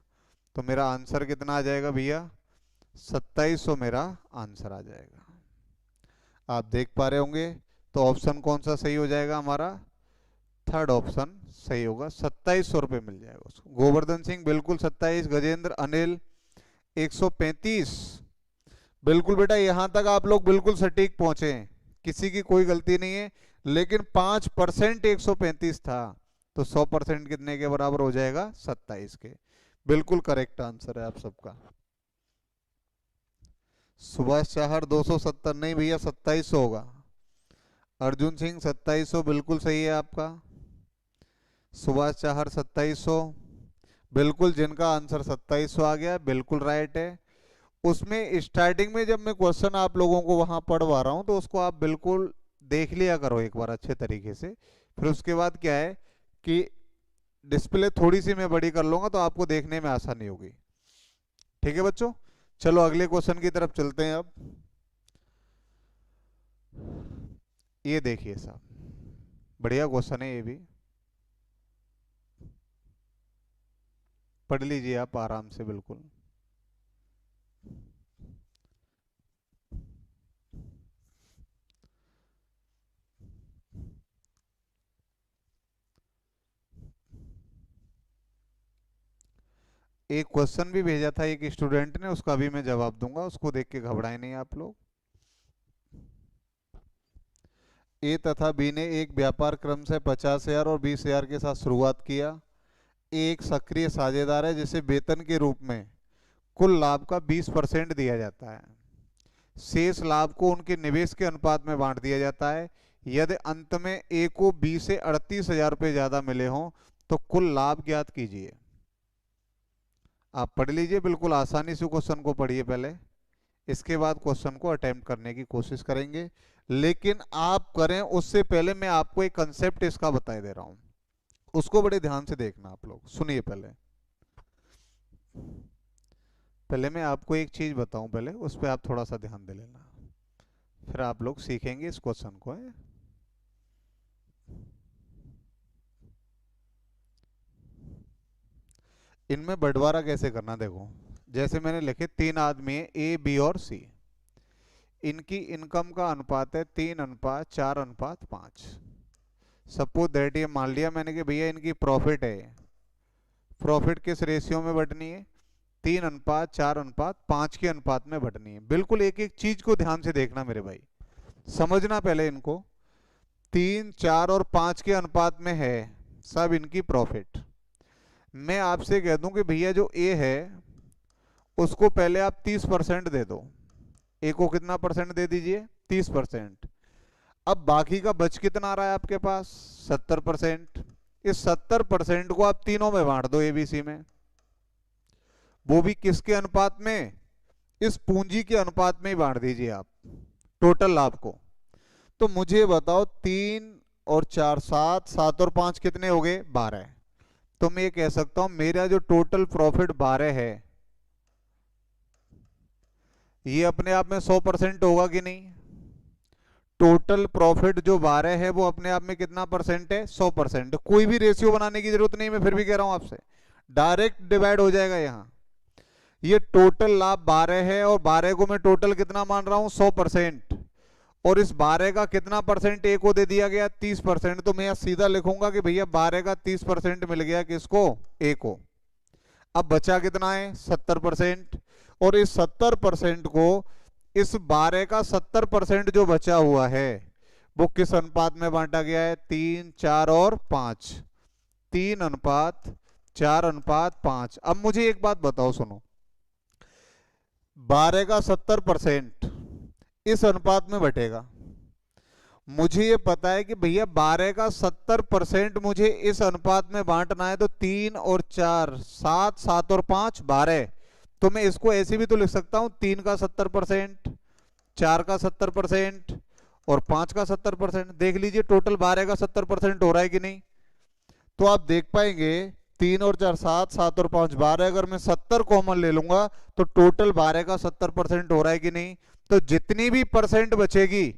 तो मेरा आंसर कितना आ जाएगा भैया, 2700 मेरा आंसर आ जाएगा। आप देख पा रहे होंगे। तो ऑप्शन कौन सा सही हो जाएगा हमारा, थर्ड ऑप्शन सही होगा। 2700 रुपये मिल जाएगा उसको। गोवर्धन सिंह बिल्कुल 27, गजेंद्र अनिल 135। बिल्कुल बेटा, यहां तक आप लोग बिल्कुल सटीक पहुंचे, किसी की कोई गलती नहीं है। लेकिन 5% 135 था, तो 100% कितने के बराबर हो जाएगा? 27 के। बिल्कुल करेक्ट आंसर है आप सबका। सुभाष चाहर 270 नहीं भैया, 2700 होगा। अर्जुन सिंह 2700 बिल्कुल सही है आपका। सुभाष चाहर 2700 बिल्कुल, जिनका आंसर 2700 आ गया बिल्कुल राइट है। उसमें स्टार्टिंग में जब मैं क्वेश्चन आप लोगों को वहां पढ़वा रहा हूं तो उसको आप बिल्कुल देख लिया करो एक बार अच्छे तरीके से। फिर उसके बाद क्या है कि डिस्प्ले थोड़ी सी मैं बड़ी कर लूंगा तो आपको देखने में आसानी होगी। ठीक है बच्चों, चलो अगले क्वेश्चन की तरफ चलते हैं। अब ये देखिए साहब, बढ़िया क्वेश्चन है ये भी, पढ़ लीजिए आप आराम से बिल्कुल। एक क्वेश्चन भी भेजा था एक स्टूडेंट ने, उसका भी मैं जवाब दूंगा, उसको देख के घबराए नहीं आप लोग। ए तथा बी ने एक व्यापार क्रम से 50,000 और 20,000 के साथ शुरुआत किया। ए एक सक्रिय साझेदार है जिसे वेतन के रूप में कुल लाभ का 20% दिया जाता है। शेष लाभ को उनके निवेश के अनुपात में बांट दिया जाता है। यदि अंत में ए को बी से 38,000 रुपये ज्यादा मिले हों तो कुल लाभ ज्ञात कीजिए। आप पढ़ लीजिए, बिल्कुल आसानी से क्वेश्चन को पढ़िए पहले, इसके बाद क्वेश्चन को अटेम्प्ट करने की कोशिश करेंगे। लेकिन आप करें उससे पहले मैं आपको एक कंसेप्ट इसका बता दे रहा हूं, उसको बड़े ध्यान से देखना आप लोग। सुनिए पहले पहले मैं आपको एक चीज बताऊं, पहले उस पर आप थोड़ा सा ध्यान दे लेना, फिर आप लोग सीखेंगे इस क्वेश्चन को है। इनमें बंटवारा कैसे करना देखो, जैसे मैंने लिखे 3 आदमी है ए बी और सी, इनकी इनकम का अनुपात है 3:4:5। सपोज दैट, ये मान लिया मैंने कि भैया इनकी प्रॉफिट है, प्रॉफिट किस रेशियो में बटनी है? 3:4:5 के अनुपात में बटनी है। बिल्कुल एक एक चीज को ध्यान से देखना मेरे भाई, समझना पहले इनको। 3, 4 और 5 के अनुपात में है सब इनकी प्रॉफिट। मैं आपसे कह दूं कि भैया जो ए है उसको पहले आप 30% दे दो। ए को कितना परसेंट दे दीजिए? 30%। अब बाकी का बच कितना आ रहा है आपके पास? 70%। इस 70% को आप तीनों में बांट दो, एबीसी में। वो भी किसके अनुपात में? इस पूंजी के अनुपात में ही बांट दीजिए आप टोटल लाभ को। तो मुझे बताओ 3 और 4 7, 7 और 5 कितने हो गए? 12। तो मैं ये कह सकता हूं मेरा जो टोटल प्रॉफिट 12 है ये अपने आप में 100% होगा कि नहीं? टोटल प्रॉफिट जो 12 है वो अपने आप में कितना परसेंट है? 100%। कोई भी रेशियो बनाने की जरूरत नहीं, मैं फिर भी कह रहा हूं आपसे, डायरेक्ट डिवाइड हो जाएगा यहां। ये टोटल लाभ 12 है और 12 को मैं टोटल कितना मान रहा हूं? 100%। और इस 12 का कितना परसेंट ए को दे दिया गया? 30%। तो मैं यहां सीधा लिखूंगा कि भैया 12 का 30% मिल गया किसको? ए को। अब बचा कितना है? 70%। और इस 70% को, इस 12 का 70% जो बचा हुआ है वो किस अनुपात में बांटा गया है? 3, 4 और 5। 3:4:5। अब मुझे एक बात बताओ, सुनो, 12 का 70% इस अनुपात में बटेगा। मुझे ये पता है कि भैया 12 का 70% मुझे इस अनुपात में बांटना है, तो 3 और 4 7, 7 और 5 12। तो मैं इसको ऐसे भी तो लिख सकता हूं, 3 का 70%, 4 का 70% और 5 का 70%। देख लीजिए टोटल 12 का 70% हो रहा है कि नहीं? तो आप देख पाएंगे 3 और 4 7, 7 और 5 12, अगर मैं 70 कॉमन ले लूंगा तो टोटल 12 का 70% हो रहा है कि नहीं? तो जितनी भी परसेंट बचेगी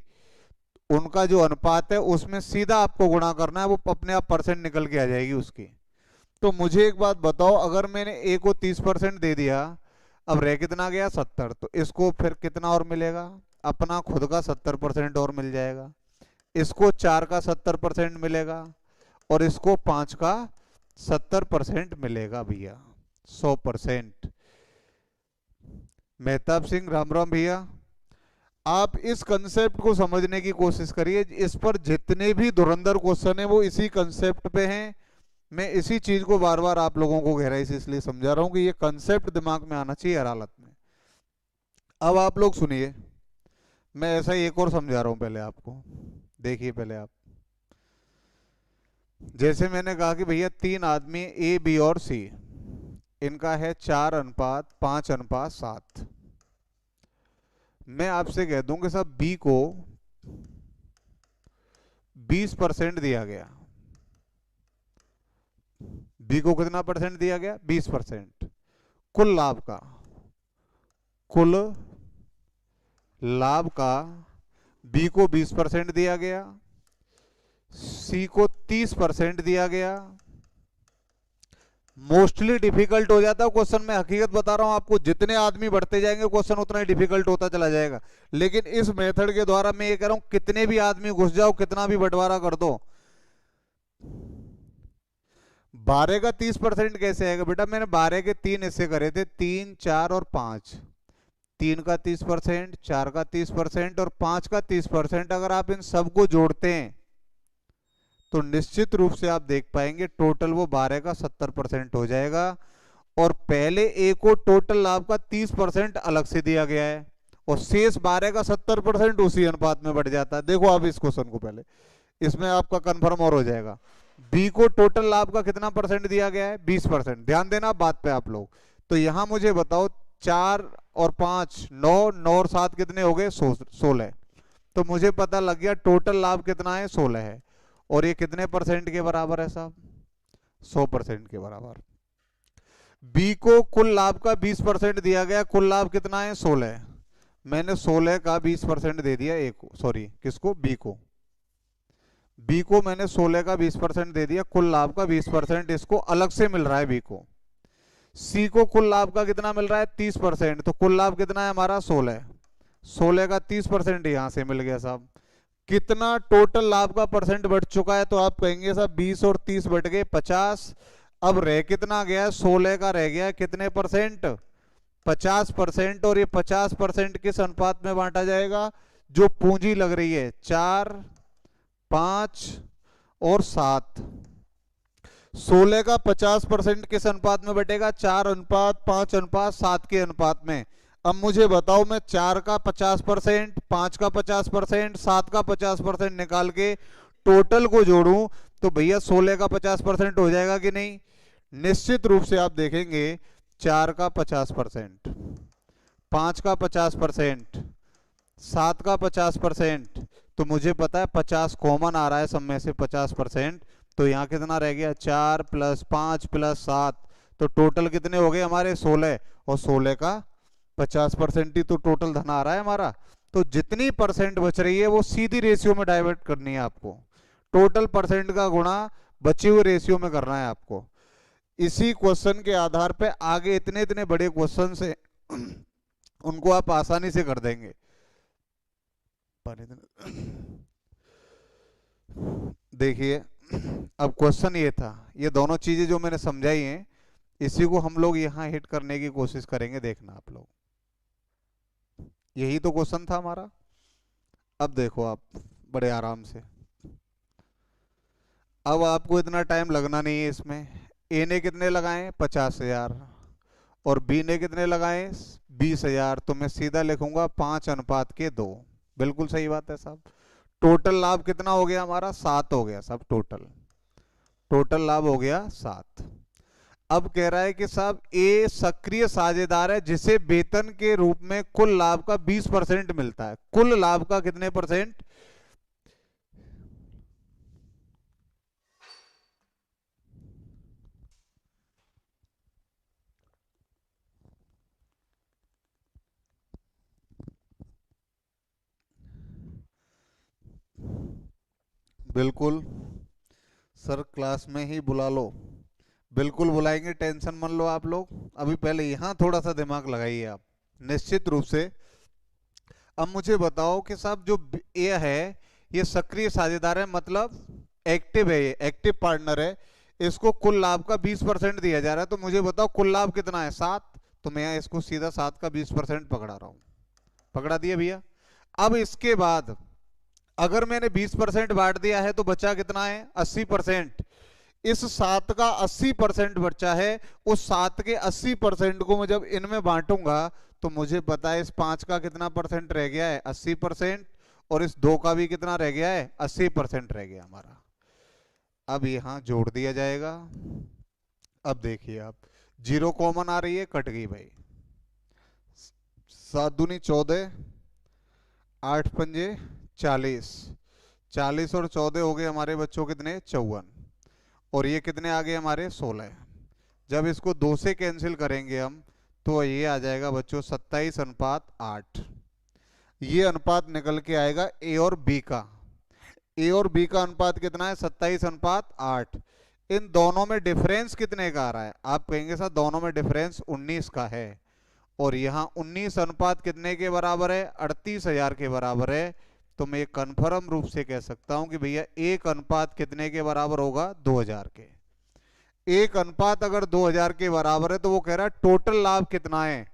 उनका जो अनुपात है उसमें सीधा आपको गुणा करना है, वो अपने आप परसेंट निकल के आ जाएगी उसकी। तो मुझे एक बात बताओ, अगर मैंने ए को 30% दे दिया, अब रह कितना गया? 70। तो इसको फिर कितना और मिलेगा? अपना खुद का 70% और मिल जाएगा। इसको 4 का 70% मिलेगा और इसको 5 का 70% मिलेगा भैया, 100%। मेहताब सिंह राम राम भैया। आप इस कंसेप्ट को समझने की कोशिश करिए। इस पर जितने भी धुरंधर क्वेश्चन है वो इसी कंसेप्ट पे हैं। मैं इसी चीज को बार बार आप लोगों को गहराई से इसलिए समझा रहा हूं कि ये कंसेप्ट दिमाग में आना चाहिए हर हालत में। अब आप लोग सुनिए, मैं ऐसा ही एक और समझा रहा हूं पहले आपको। देखिए पहले आप, जैसे मैंने कहा कि भैया 3 आदमी ए बी और सी, इनका है 4:5:7। मैं आपसे कह दूं कि साहब बी को 20% दिया गया। बी को कितना परसेंट दिया गया? 20%। कुल लाभ का बी को 20% दिया गया, सी को 30% दिया गया। मोस्टली डिफिकल्ट हो जाता है क्वेश्चन, में हकीकत बता रहा हूं आपको। जितने आदमी बढ़ते जाएंगे क्वेश्चन उतना ही डिफिकल्ट होता चला जाएगा। लेकिन इस मेथड के द्वारा मैं ये कह रहा हूं, कितने भी आदमी घुस जाओ, कितना भी बंटवारा कर दो। 12 का 30% कैसे आएगा बेटा? मैंने 12 के 3 हिस्से करे थे, 3, 4 और 5। 3 का 30%, 4 का 30% और 5 का 30%। अगर आप इन सबको जोड़ते हैं तो निश्चित रूप से आप देख पाएंगे टोटल वो 12 का 70% हो जाएगा। और पहले ए को टोटल लाभ का 30% अलग से दिया गया है और शेष 12 का 70% उसी अनुपात में बढ़ जाता है। देखो आप इस क्वेश्चन को पहले, इसमें आपका कंफर्म और हो जाएगा। बी को टोटल लाभ का कितना परसेंट दिया गया है? 20%। ध्यान देना बात पे आप लोग। तो यहां मुझे बताओ 4 और 5 9, 9 और 7 कितने हो गए? 16। तो मुझे पता लग गया टोटल लाभ कितना है? 16 है। और ये कितने परसेंट के बराबर है साहब? 100% के बराबर। बी को कुल लाभ का 20% दिया गया। कुल लाभ कितना है? 16। मैंने 16 का 20% दे दिया ए को, सॉरी किसको? बी को। बी को मैंने 16 का 20% दे दिया, कुल लाभ का 20% इसको अलग से मिल रहा है बी को। सी को कुल लाभ का कितना मिल रहा है? 30%। तो कुल लाभ कितना है हमारा? 16। 16 का 30% यहां से मिल गया साहब। कितना टोटल लाभ का परसेंट बढ़ चुका है? तो आप कहेंगे साहब 20 और 30 बढ़ गए 50। अब रह कितना गया? 16 का रह गया कितने परसेंट? 50%। और ये 50% किस अनुपात में बांटा जाएगा? जो पूंजी लग रही है 4, 5 और 7। 16 का 50% किस अनुपात में बटेगा? 4:5:7 के अनुपात में। अब मुझे बताओ, मैं 4 का 50%, 5 का 50%, 7 का 50% निकाल के टोटल को जोड़ूं तो भैया 16 का 50% हो जाएगा कि नहीं? निश्चित रूप से आप देखेंगे 4 का 50%, 5 का 50%, 7 का 50%। तो मुझे पता है 50 कॉमन आ रहा है सब में से 50%। तो यहाँ कितना रह गया? 4 + 5 + 7। तो टोटल कितने हो गए हमारे? 16। और 16 का 50% ही तो टोटल धन आ रहा है हमारा। तो जितनी परसेंट बच रही है वो सीधी रेशियो में डाइवर्ट करनी है आपको। टोटल परसेंट का गुणा बचे हुए रेशियो में करना है आपको। इसी क्वेश्चन के आधार पे आगे इतने इतने बड़े क्वेश्चन से उनको आप आसानी से कर देंगे। देखिए अब क्वेश्चन ये था, ये दोनों चीजें जो मैंने समझाई हैं इसी को हम लोग यहां हिट करने की कोशिश करेंगे। देखना आप लोग, यही तो क्वेश्चन था हमारा। अब देखो आप बड़े आराम से, अब आपको इतना टाइम लगना नहीं है इसमें। ए ने कितने लगाए? 50,000। और बी ने कितने लगाए? 20,000। तो मैं सीधा लिखूंगा 5:2। बिल्कुल सही बात है साहब। टोटल लाभ कितना हो गया हमारा? 7 हो गया साहब। टोटल लाभ हो गया 7। अब कह रहा है कि साहब ए सक्रिय साझेदार है जिसे वेतन के रूप में कुल लाभ का 20% मिलता है। कुल लाभ का कितने परसेंट? बिल्कुल सर, क्लास में ही बुला लो। बिल्कुल बुलाएंगे, टेंशन मत लो आप लोग। अभी पहले यहां थोड़ा सा दिमाग लगाइए आप निश्चित रूप से। अब मुझे बताओ कि साहब जो ए है ये सक्रिय साझेदार है, मतलब एक्टिव है, ये एक्टिव पार्टनर है। इसको कुल लाभ का 20% दिया जा रहा है। तो मुझे बताओ कुल लाभ कितना है? 7। तो मैं इसको सीधा 7 का 20% पकड़ा रहा हूं। पकड़ा दिया भैया। अब इसके बाद अगर मैंने 20% बांट दिया है तो बचा कितना है 80%। इस 7 का 80% बचा है। उस 7 के 80% को मैं जब इनमें बांटूंगा तो मुझे पता है इस 5 का कितना परसेंट रह गया है 80%, और इस 2 का भी कितना रह गया है 80% रह गया हमारा। अब यहां जोड़ दिया जाएगा। अब देखिए आप, 0 कॉमन आ रही है, कट गई भाई। 7 दूनी 14, 8 पंजे 40, 40 और 14 हो गए हमारे बच्चों कितने 54, और ये कितने आ गए हमारे 16। जब इसको 2 से कैंसिल करेंगे हम तो ये आ जाएगा बच्चों 27:8। ये अनुपात निकल के आएगा ए और बी का। ए और बी का अनुपात कितना है 27:8। इन दोनों में डिफरेंस कितने का आ रहा है? आप कहेंगे सर दोनों में डिफरेंस 19 का है, और यहाँ 19 अनुपात कितने के बराबर है 38,000 के बराबर है। तो मैं कन्फर्म रूप से कह सकता हूं कि भैया एक अनुपात कितने के बराबर होगा 2000 के। एक अनुपात अगर 2000 के बराबर है तो वो कह रहा है टोटल लाभ कितना है,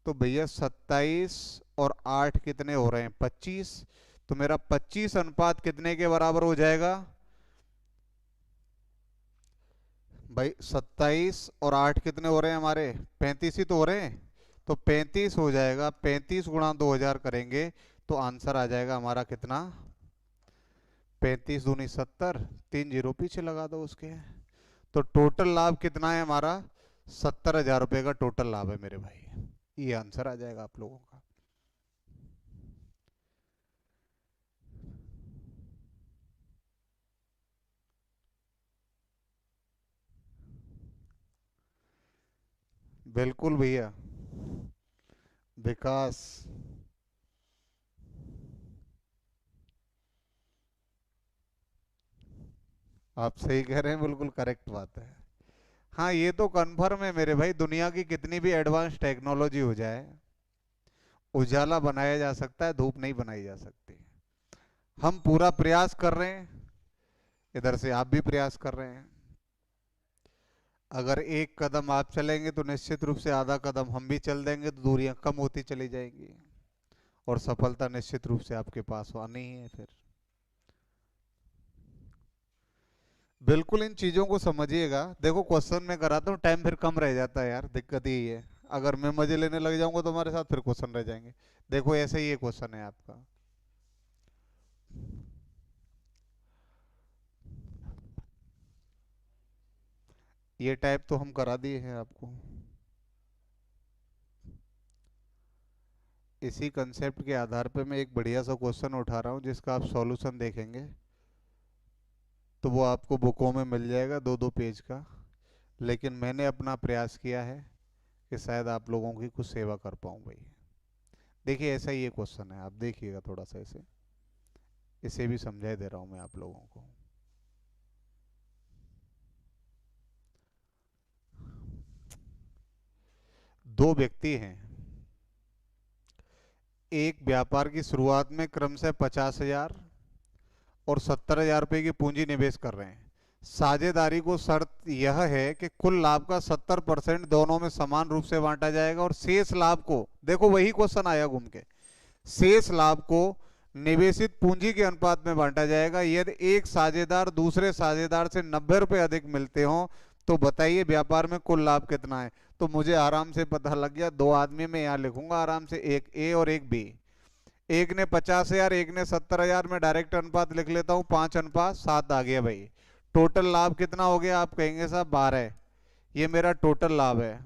तो भैया 27 और 8 कितने हो रहे हैं 25। तो मेरा 25 अनुपात कितने के बराबर हो जाएगा भाई 27 और 8 कितने हो रहे हैं हमारे 35 ही तो हो रहे हैं। तो 35 हो जाएगा, 35 गुणा 2000 करेंगे तो आंसर आ जाएगा हमारा कितना 35 दूनी 70, 3 जीरो पीछे लगा दो उसके। तो टोटल लाभ कितना है हमारा 70,000 रुपए का टोटल लाभ है मेरे भाई। ये आंसर आ जाएगा आप लोगों का। बिल्कुल भैया विकास। आप सही कह रहे हैं, बिल्कुल करेक्ट बात है। हाँ ये तो कन्फर्म है मेरे भाई, दुनिया की कितनी भी एडवांस टेक्नोलॉजी हो जाए उजाला बनाया जा सकता है, धूप नहीं बनाई जा सकती। हम पूरा प्रयास कर रहे हैं, इधर से आप भी प्रयास कर रहे हैं। अगर एक कदम आप चलेंगे तो निश्चित रूप से आधा कदम हम भी चल देंगे, तो दूरियां कम होती चली जाएंगी और सफलता निश्चित रूप से आपके पास आनी ही है फिर। बिल्कुल इन चीजों को समझिएगा। देखो क्वेश्चन में कराता हूँ, टाइम फिर कम रह जाता है यार, दिक्कत यही है। अगर मैं मजे लेने लग जाऊंगा तो हमारे साथ फिर क्वेश्चन रह जाएंगे। देखो ऐसे ही ये क्वेश्चन है आपका। ये टाइप तो हम करा दिए हैं आपको। इसी कंसेप्ट के आधार पे मैं एक बढ़िया सा क्वेश्चन उठा रहा हूँ जिसका आप सॉल्यूशन देखेंगे तो वो आपको बुकों में मिल जाएगा 2-2 पेज का। लेकिन मैंने अपना प्रयास किया है कि शायद आप लोगों की कुछ सेवा कर पाऊँ भाई। देखिए ऐसा ही ये क्वेश्चन है, आप देखिएगा थोड़ा सा इसे, इसे भी समझा दे रहा हूँ मैं आप लोगों को। दो व्यक्ति हैं, एक व्यापार की शुरुआत में क्रमशः 50,000 और 70,000 रुपए की पूंजी निवेश कर रहे हैं। साझेदारी को शर्त यह है कि कुल लाभ का 70% दोनों में समान रूप से बांटा जाएगा, और शेष लाभ को, देखो वही क्वेश्चन आया घूम के, शेष लाभ को निवेशित पूंजी के अनुपात में बांटा जाएगा। यदि एक साझेदार दूसरे साझेदार से 90 रुपए अधिक मिलते हो तो बताइए व्यापार में कुल लाभ कितना है। तो मुझे आराम से पता लग गया, दो आदमी में यहाँ लिखूंगा आराम से, एक ए और एक बी। एक ने 50,000, एक ने 70,000, में डायरेक्ट अनुपात लिख लेता हूँ, 5:7 आ गया भाई। टोटल लाभ कितना हो गया? आप कहेंगे साहब 12। ये मेरा टोटल लाभ है।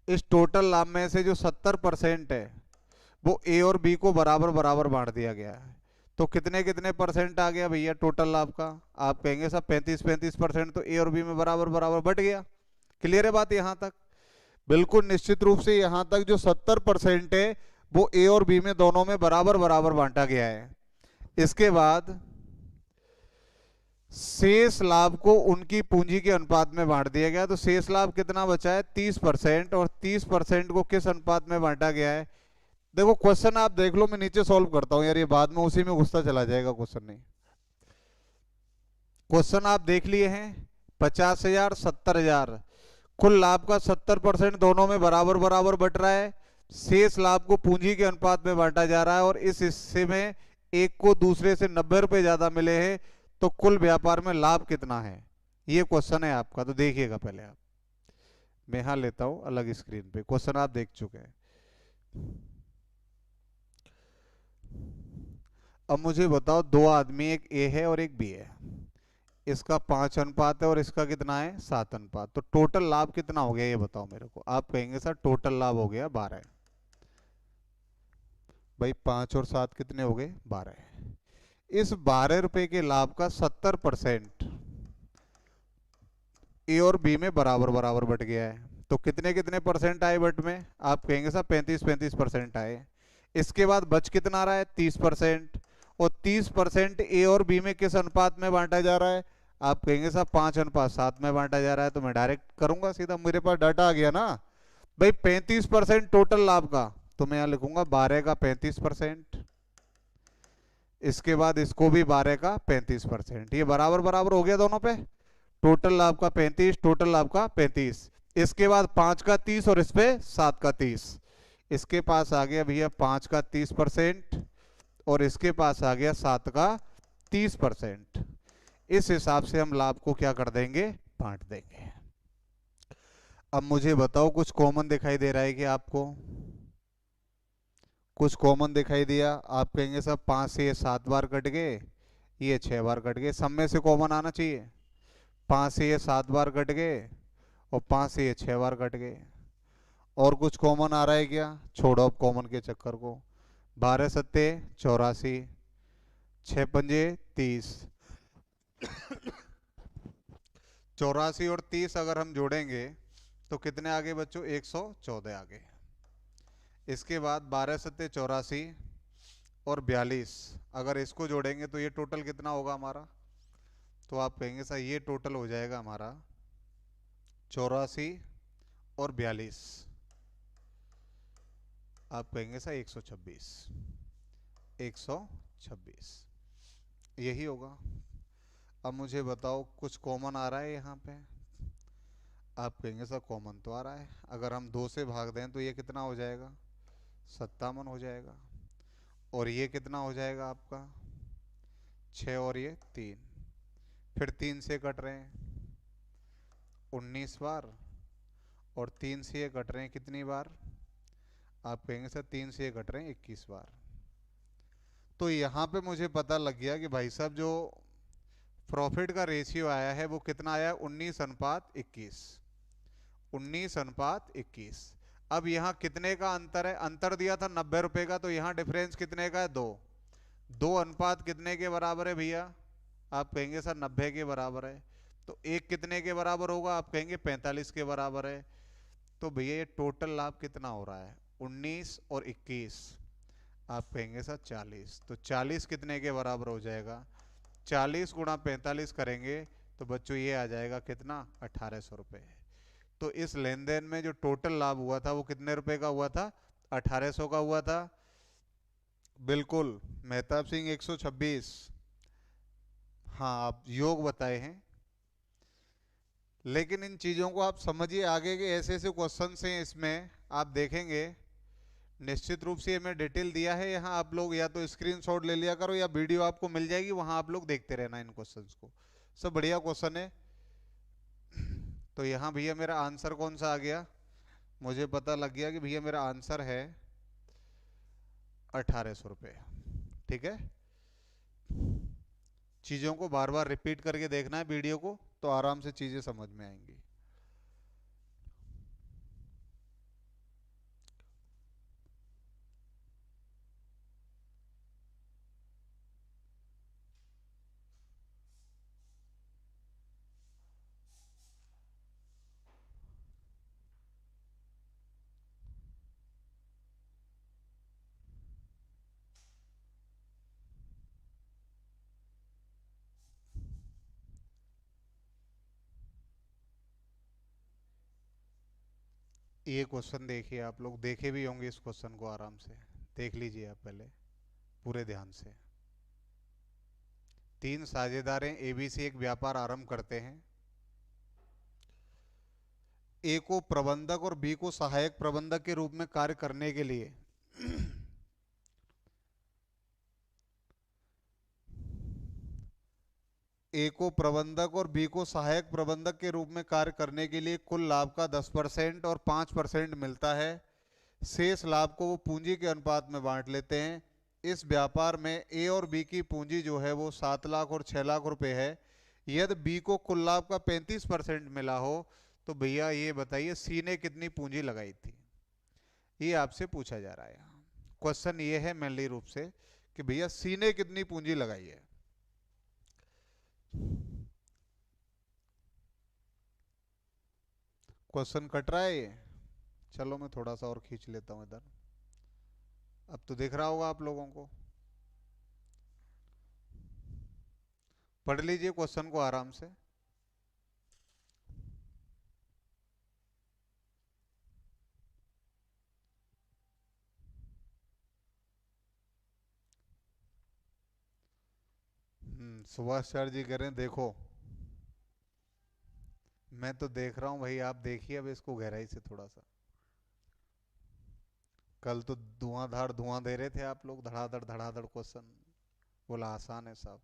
इस टोटल लाभ में से जो 70% है वो ए और बी को बराबर बराबर बांट दिया गया है। तो कितने कितने परसेंट आ गया भैया टोटल लाभ का? आप कहेंगे साहब 35% तो ए और बी में बराबर बराबर बट गया। क्लियर है बात यहां तक? बिल्कुल निश्चित रूप से यहां तक जो 70% है वो ए और बी में दोनों में बराबर बराबर बांटा गया है। इसके बाद शेष लाभ को उनकी पूंजी के अनुपात में बांट दिया गया। तो शेष लाभ कितना बचा है? 30%, और 30% को किस अनुपात में बांटा गया है? देखो क्वेश्चन आप देख लो, मैं नीचे सॉल्व करता हूं यार, ये बाद में उसी में घुसता चला जाएगा क्वेश्चन। नहीं, क्वेश्चन आप देख लिए हैं, 50,000 70,000, कुल लाभ का 70% दोनों में बराबर बराबर बट रहा है। शेष लाभ को पूंजी के अनुपात में बांटा जा रहा है और इस हिस्से में एक को दूसरे से 90 रुपए ज्यादा मिले हैं, तो कुल व्यापार में लाभ कितना है, ये क्वेश्चन है आपका। तो देखिएगा पहले आप, मैं यहां लेता हूं अलग स्क्रीन पे, क्वेश्चन आप देख चुके हैं। अब मुझे बताओ, दो आदमी, एक ए है और एक बी है, इसका 5 अनुपात है और इसका कितना है 7 अनुपात, तो टोटल लाभ कितना हो गया ये बताओ मेरे को। आप कहेंगे सर टोटल लाभ हो गया 12। भाई 5 और 7 कितने हो गए 12। इस 12 रुपए के लाभ का 70% ए और बी में बराबर बराबर बट गया है, तो कितने कितने परसेंट आए बट में, आप कहेंगे सर 35-35% आए। इसके बाद बच कितना रहा है 30%, और 30% ए और बी में किस अनुपात में बांटा जा रहा है, आप कहेंगे साहब 5:7 में बांटा जा रहा है। तो मैं डायरेक्ट करूंगा सीधा, मेरे पास डाटा आ गया ना भाई। 35% टोटल लाभ का, तो मैं यहां लिखूंगा 12 का 35%, इसके बाद इसको भी 12 का 35%, ये बराबर बराबर हो गया दोनों पे। टोटल लाभ का 35, टोटल लाभ का 35, इसके बाद 5 का 30 और इस पे 7 का 30, इसके पास आ गया भैया 5 का 30% और इसके पास आ गया 7 का 30%। इस हिसाब से हम लाभ को क्या कर देंगे, बांट देंगे। अब मुझे बताओ, कुछ कॉमन दिखाई दे रहा है कि आपको, कुछ कॉमन दिखाई दिया। आप कहेंगे सब 5 से ये 7 बार कट गए, ये 6 बार कट गए, सब में से कॉमन आना चाहिए। 5 से ये 7 बार कट गए और 5 से ये 6 बार कट गए। और कुछ कॉमन आ रहा है क्या, छोड़ो अब कॉमन के चक्कर को। 12 सत्ते 84, 6 पंजे 30, 84 और 30 अगर हम जोड़ेंगे तो कितने आगे बच्चों, 114 आगे। इसके बाद 12 सत्ते 84 और 42, अगर इसको जोड़ेंगे तो ये टोटल कितना होगा हमारा, तो आप कहेंगे सर ये टोटल हो जाएगा हमारा 84 और 42, आप कहेंगे सर 126, 126 यही होगा। अब मुझे बताओ, कुछ कॉमन आ रहा है यहाँ पे, आप कहेंगे सर कॉमन तो आ रहा है। अगर हम 2 से भाग दें तो ये कितना हो जाएगा 57 हो जाएगा, और ये कितना हो जाएगा आपका 6 और ये 3, फिर 3 से कट रहे हैं 19 बार, और 3 से ये कट रहे हैं कितनी बार, आप कहेंगे सर 3 से ये कट रहे हैं 21 बार। तो यहाँ पे मुझे पता लग गया कि भाई साहब जो प्रॉफिट का रेशियो आया है वो कितना आया है 19:21, 19:21। अब यहाँ कितने का अंतर है, अंतर दिया था 90 रुपए का, तो यहाँ डिफरेंस कितने का है 2, 2 अनुपात कितने के बराबर है भैया, आप कहेंगे सर 90 के बराबर है। तो एक कितने के बराबर होगा, आप कहेंगे 45 के बराबर है। तो भैया ये टोटल लाभ कितना हो रहा है 19 और 21, आप कहेंगे सर 40, तो 40 कितने के बराबर हो जाएगा, 40 गुणा 45 करेंगे तो बच्चों ये आ जाएगा कितना 1800 रुपये। तो इस लेन देन में जो टोटल लाभ हुआ था वो कितने रुपए का हुआ था, 1800 का हुआ था। बिल्कुल मेहताब सिंह 126, हाँ आप योग बताए हैं। लेकिन इन चीज़ों को आप समझिए, आगे के ऐसे ऐसे क्वेश्चन हैं इसमें आप देखेंगे, निश्चित रूप से मैं डिटेल दिया है यहाँ, आप लोग या तो स्क्रीनशॉट ले लिया करो या वीडियो आपको मिल जाएगी, वहाँ आप लोग देखते रहना इन क्वेश्चंस को, सब बढ़िया क्वेश्चन है। तो यहाँ भैया मेरा आंसर कौन सा आ गया, मुझे पता लग गया कि भैया मेरा आंसर है 1800 रुपये। ठीक है, चीज़ों को बार बार रिपीट करके देखना है वीडियो को, तो आराम से चीज़ें समझ में आएंगी। ये क्वेश्चन देखिए, आप लोग देखे भी होंगे इस क्वेश्चन को, आराम से देख लीजिए आप पहले पूरे ध्यान से। 3 साझेदारें एबीसी एक व्यापार आरंभ करते हैं। ए को प्रबंधक और बी को सहायक प्रबंधक के रूप में कार्य करने के लिए ए को प्रबंधक और बी को सहायक प्रबंधक के रूप में कार्य करने के लिए कुल लाभ का 10% और 5% मिलता है। शेष लाभ को वो पूंजी के अनुपात में बांट लेते हैं। इस व्यापार में ए और बी की पूंजी जो है वो 7 लाख और 6 लाख रुपए है। यदि बी को कुल लाभ का 35% मिला हो तो भैया ये बताइए सी ने कितनी पूंजी लगाई थी, ये आपसे पूछा जा रहा है। क्वेश्चन ये है मेनली रूप से कि भैया सी ने कितनी पूंजी लगाई है। क्वेश्चन कट रहा है ये, चलो मैं थोड़ा सा और खींच लेता हूं इधर, अब तो दिख रहा होगा आप लोगों को। पढ़ लीजिए क्वेश्चन को आराम से। सुभाष सर जी कह रहे हैं देखो, मैं तो देख रहा हूं भाई, आप देखिए अब इसको गहराई से थोड़ा सा। कल तो धुआं दे रहे थे आप लोग, धड़ाधड़ क्वेश्चन, बोला आसान है साहब।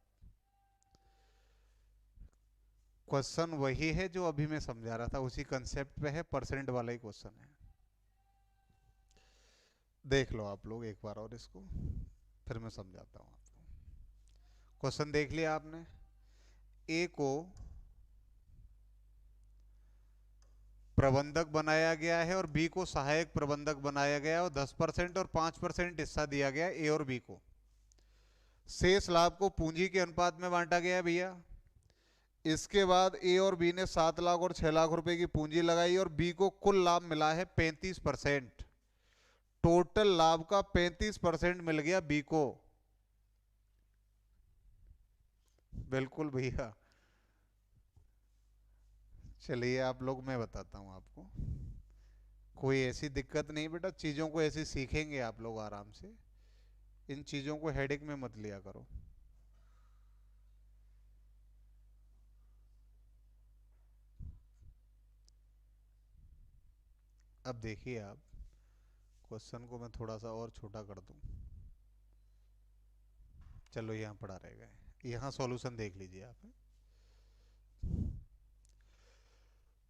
क्वेश्चन वही है जो अभी मैं समझा रहा था, उसी कंसेप्ट पे है, परसेंट वाला ही क्वेश्चन है। देख लो आप लोग एक बार और इसको, फिर मैं समझाता हूं आपको। क्वेश्चन देख लिया आपने। ए को प्रबंधक बनाया गया है और बी को सहायक प्रबंधक बनाया गया है और 10% और 5% हिस्सा दिया गया है ए और बी को। शेष लाभ को पूंजी के अनुपात में बांटा गया है भैया। इसके बाद ए और बी ने 7 लाख और 6 लाख रुपए की पूंजी लगाई और बी को कुल लाभ मिला है 35%। टोटल लाभ का 35% मिल गया बी को। बिल्कुल भैया, चलिए आप लोग, मैं बताता हूं आपको, कोई ऐसी दिक्कत नहीं बेटा, चीजों को ऐसे सीखेंगे आप लोग आराम से, इन चीजों को हेडेक में मत लिया करो। अब देखिए आप, क्वेश्चन को मैं थोड़ा सा और छोटा कर दूं, चलो यहाँ पढ़ा रहेगा, यहाँ सॉल्यूशन देख लीजिए आप।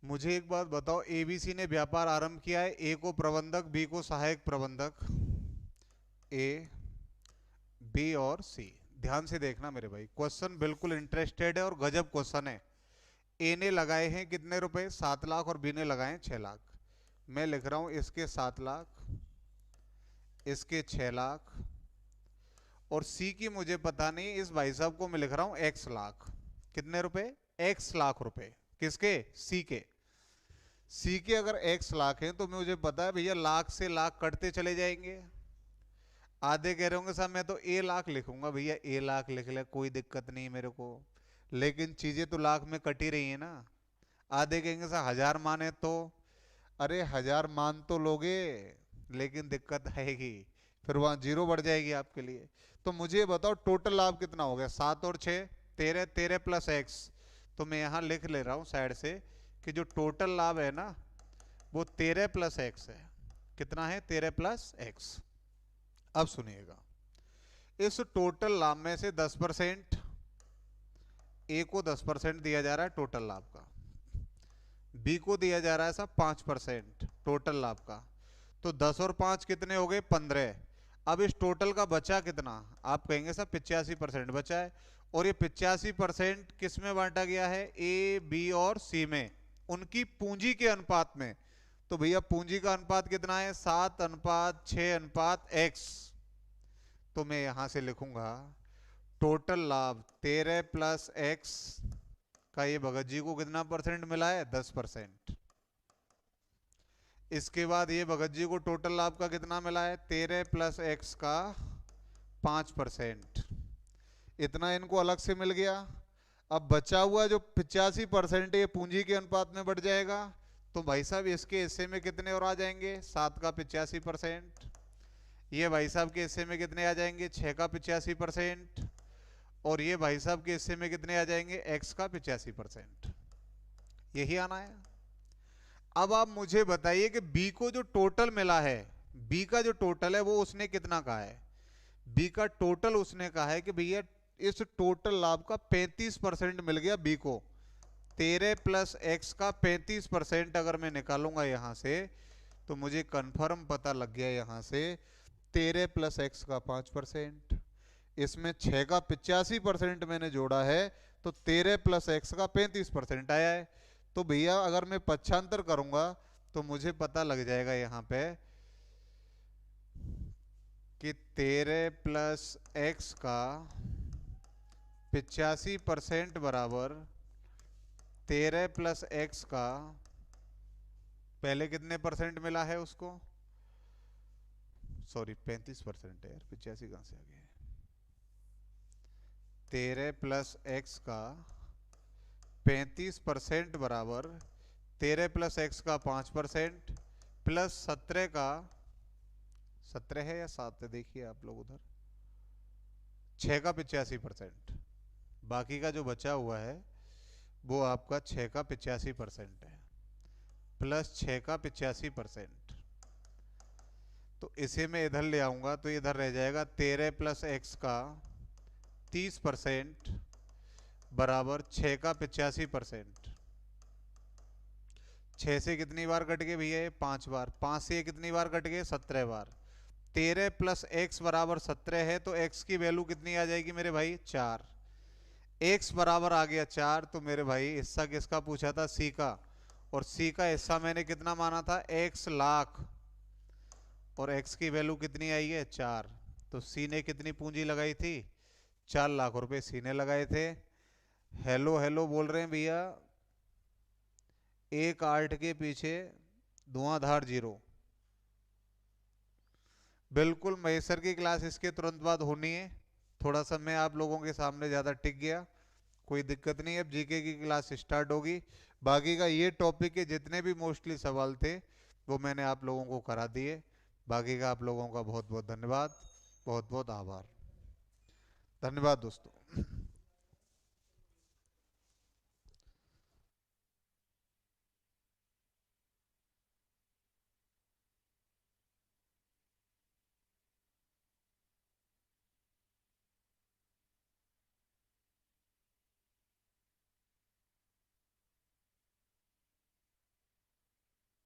मुझे एक बात बताओ, एबीसी ने व्यापार आरंभ किया है, ए को प्रबंधक, बी को सहायक प्रबंधक, ए बी और सी। ध्यान से देखना मेरे भाई, क्वेश्चन बिल्कुल इंटरेस्टेड है और गजब क्वेश्चन है। ए ने लगाए हैं कितने रुपए, 7 लाख, और बी ने लगाए हैं 6 लाख। मैं लिख रहा हूं इसके 7 लाख, इसके 6 लाख, और सी की मुझे पता नहीं, इस भाई साहब को मैं लिख रहा हूं एक्स लाख। कितने रुपए, एक्स लाख रुपए। किसके, सी के। सी के अगर एक्स लाख हैं तो मुझे पता है भैया लाख से लाख कटते चले जाएंगे। आधे कह रहे होंगे साहब मैं तो ए लाख लिखूंगा, भैया ए लाख लिख ले, कोई दिक्कत नहीं मेरे को, लेकिन चीजें तो लाख में कटी रही है ना। आधे कहेंगे साहब 1000 माने तो, अरे 1000 मान तो लोगे, लेकिन दिक्कत आएगी, फिर वहां जीरो बढ़ जाएगी आपके लिए। तो मुझे बताओ टोटल लाभ कितना हो गया, 7 और 6 13, 13 प्लस एक्स। तो मैं यहां लिख ले रहा हूं साइड से कि जो टोटल लाभ है ना वो 13 प्लस एक्स है। कितना है, 13 प्लस एक्स। अब सुनिएगा, इस टोटल लाभ में से 10%, ए को 10% दिया जा रहा है टोटल लाभ का, बी को दिया जा रहा है साहब 5% टोटल लाभ का, तो 10 और 5 कितने हो गए, 15। अब इस टोटल का बचा कितना, आप कहेंगे साहब 85% बचा है, और ये 85% किस में बांटा गया है, ए बी और सी में, उनकी पूंजी के अनुपात में। तो भैया पूंजी का अनुपात कितना है, 7:6:x। तो मैं यहां से लिखूंगा टोटल लाभ 13 प्लस एक्स का ये भगत जी को कितना परसेंट मिला है, 10%। इसके बाद ये भगत जी को टोटल लाभ का कितना मिला है, 13 प्लस एक्स का 5%। इतना इनको अलग से मिल गया। अब बचा हुआ जो 85% ये पूंजी के अनुपात में बढ़ जाएगा, तो भाई साहब इसके हिस्से में कितने और आ जाएंगे, 7 का 85%। ये भाई साहब के हिस्से में कितने आ जाएंगे, 6 का 85%। और ये भाई साहब के हिस्से में कितने आ जाएंगे, x का 85%। यही आना है। अब आप मुझे बताइए कि बी को जो टोटल मिला है, बी का जो टोटल है वो उसने कितना कहा है? बी का टोटल उसने कहा है कि भैया इस टोटल लाभ का 35% मिल गया बी को। 13 प्लस एक्स का 35% अगर मैं निकालूंगा यहां से तो मुझे कंफर्म पता लग गया यहां से 13 प्लस एक्स का 5%, इसमें 6 का 85% मैंने जोड़ा है तो 13 प्लस एक्स का 35% आया है। तो भैया अगर मैं पक्षांतर करूंगा तो मुझे पता लग जाएगा यहां पे कि 13 प्लस एक्स का 85% बराबर 13 प्लस एक्स का पहले कितने परसेंट मिला है उसको, सॉरी 35% है यार, 85 कहां से आ गया? 13 प्लस एक्स का 35% बराबर 13 प्लस एक्स का 5% प्लस 17 का, 17 है या 7 है देखिए आप लोग उधर, 6 का 85%, बाकी का जो बचा हुआ है वो आपका 6 का 85% है प्लस 6 का 85%। तो इसे मैं इधर ले आऊंगा तो इधर रह जाएगा 13 प्लस एक्स का 30% बराबर 6 का 85%। 6 से कितनी बार कट गए भैया? 5 बार। 5 से कितनी बार कट गए? 17 बार। 13 प्लस एक्स बराबर 17 है तो एक्स की वैल्यू कितनी आ जाएगी मेरे भाई? 4। एक्स बराबर आ गया 4 तो मेरे भाई हिस्सा किसका पूछा था? सी का। और सी का हिस्सा मैंने कितना माना था? x लाख। और x की वैल्यू कितनी आई है? 4। तो सी ने कितनी पूंजी लगाई थी? 4 लाख रुपए सी ने लगाए थे। हेलो हेलो बोल रहे हैं भैया। एक आर्ट के पीछे धुआंधार 0। बिल्कुल महेश्वर की क्लास इसके तुरंत बाद होनी है। थोड़ा सा मैं आप लोगों के सामने ज़्यादा टिक गया, कोई दिक्कत नहीं है। अब जीके की क्लास स्टार्ट होगी। बाकी का ये टॉपिक के जितने भी मोस्टली सवाल थे वो मैंने आप लोगों को करा दिए। बाकी का आप लोगों का बहुत बहुत धन्यवाद, बहुत बहुत आभार। धन्यवाद दोस्तों।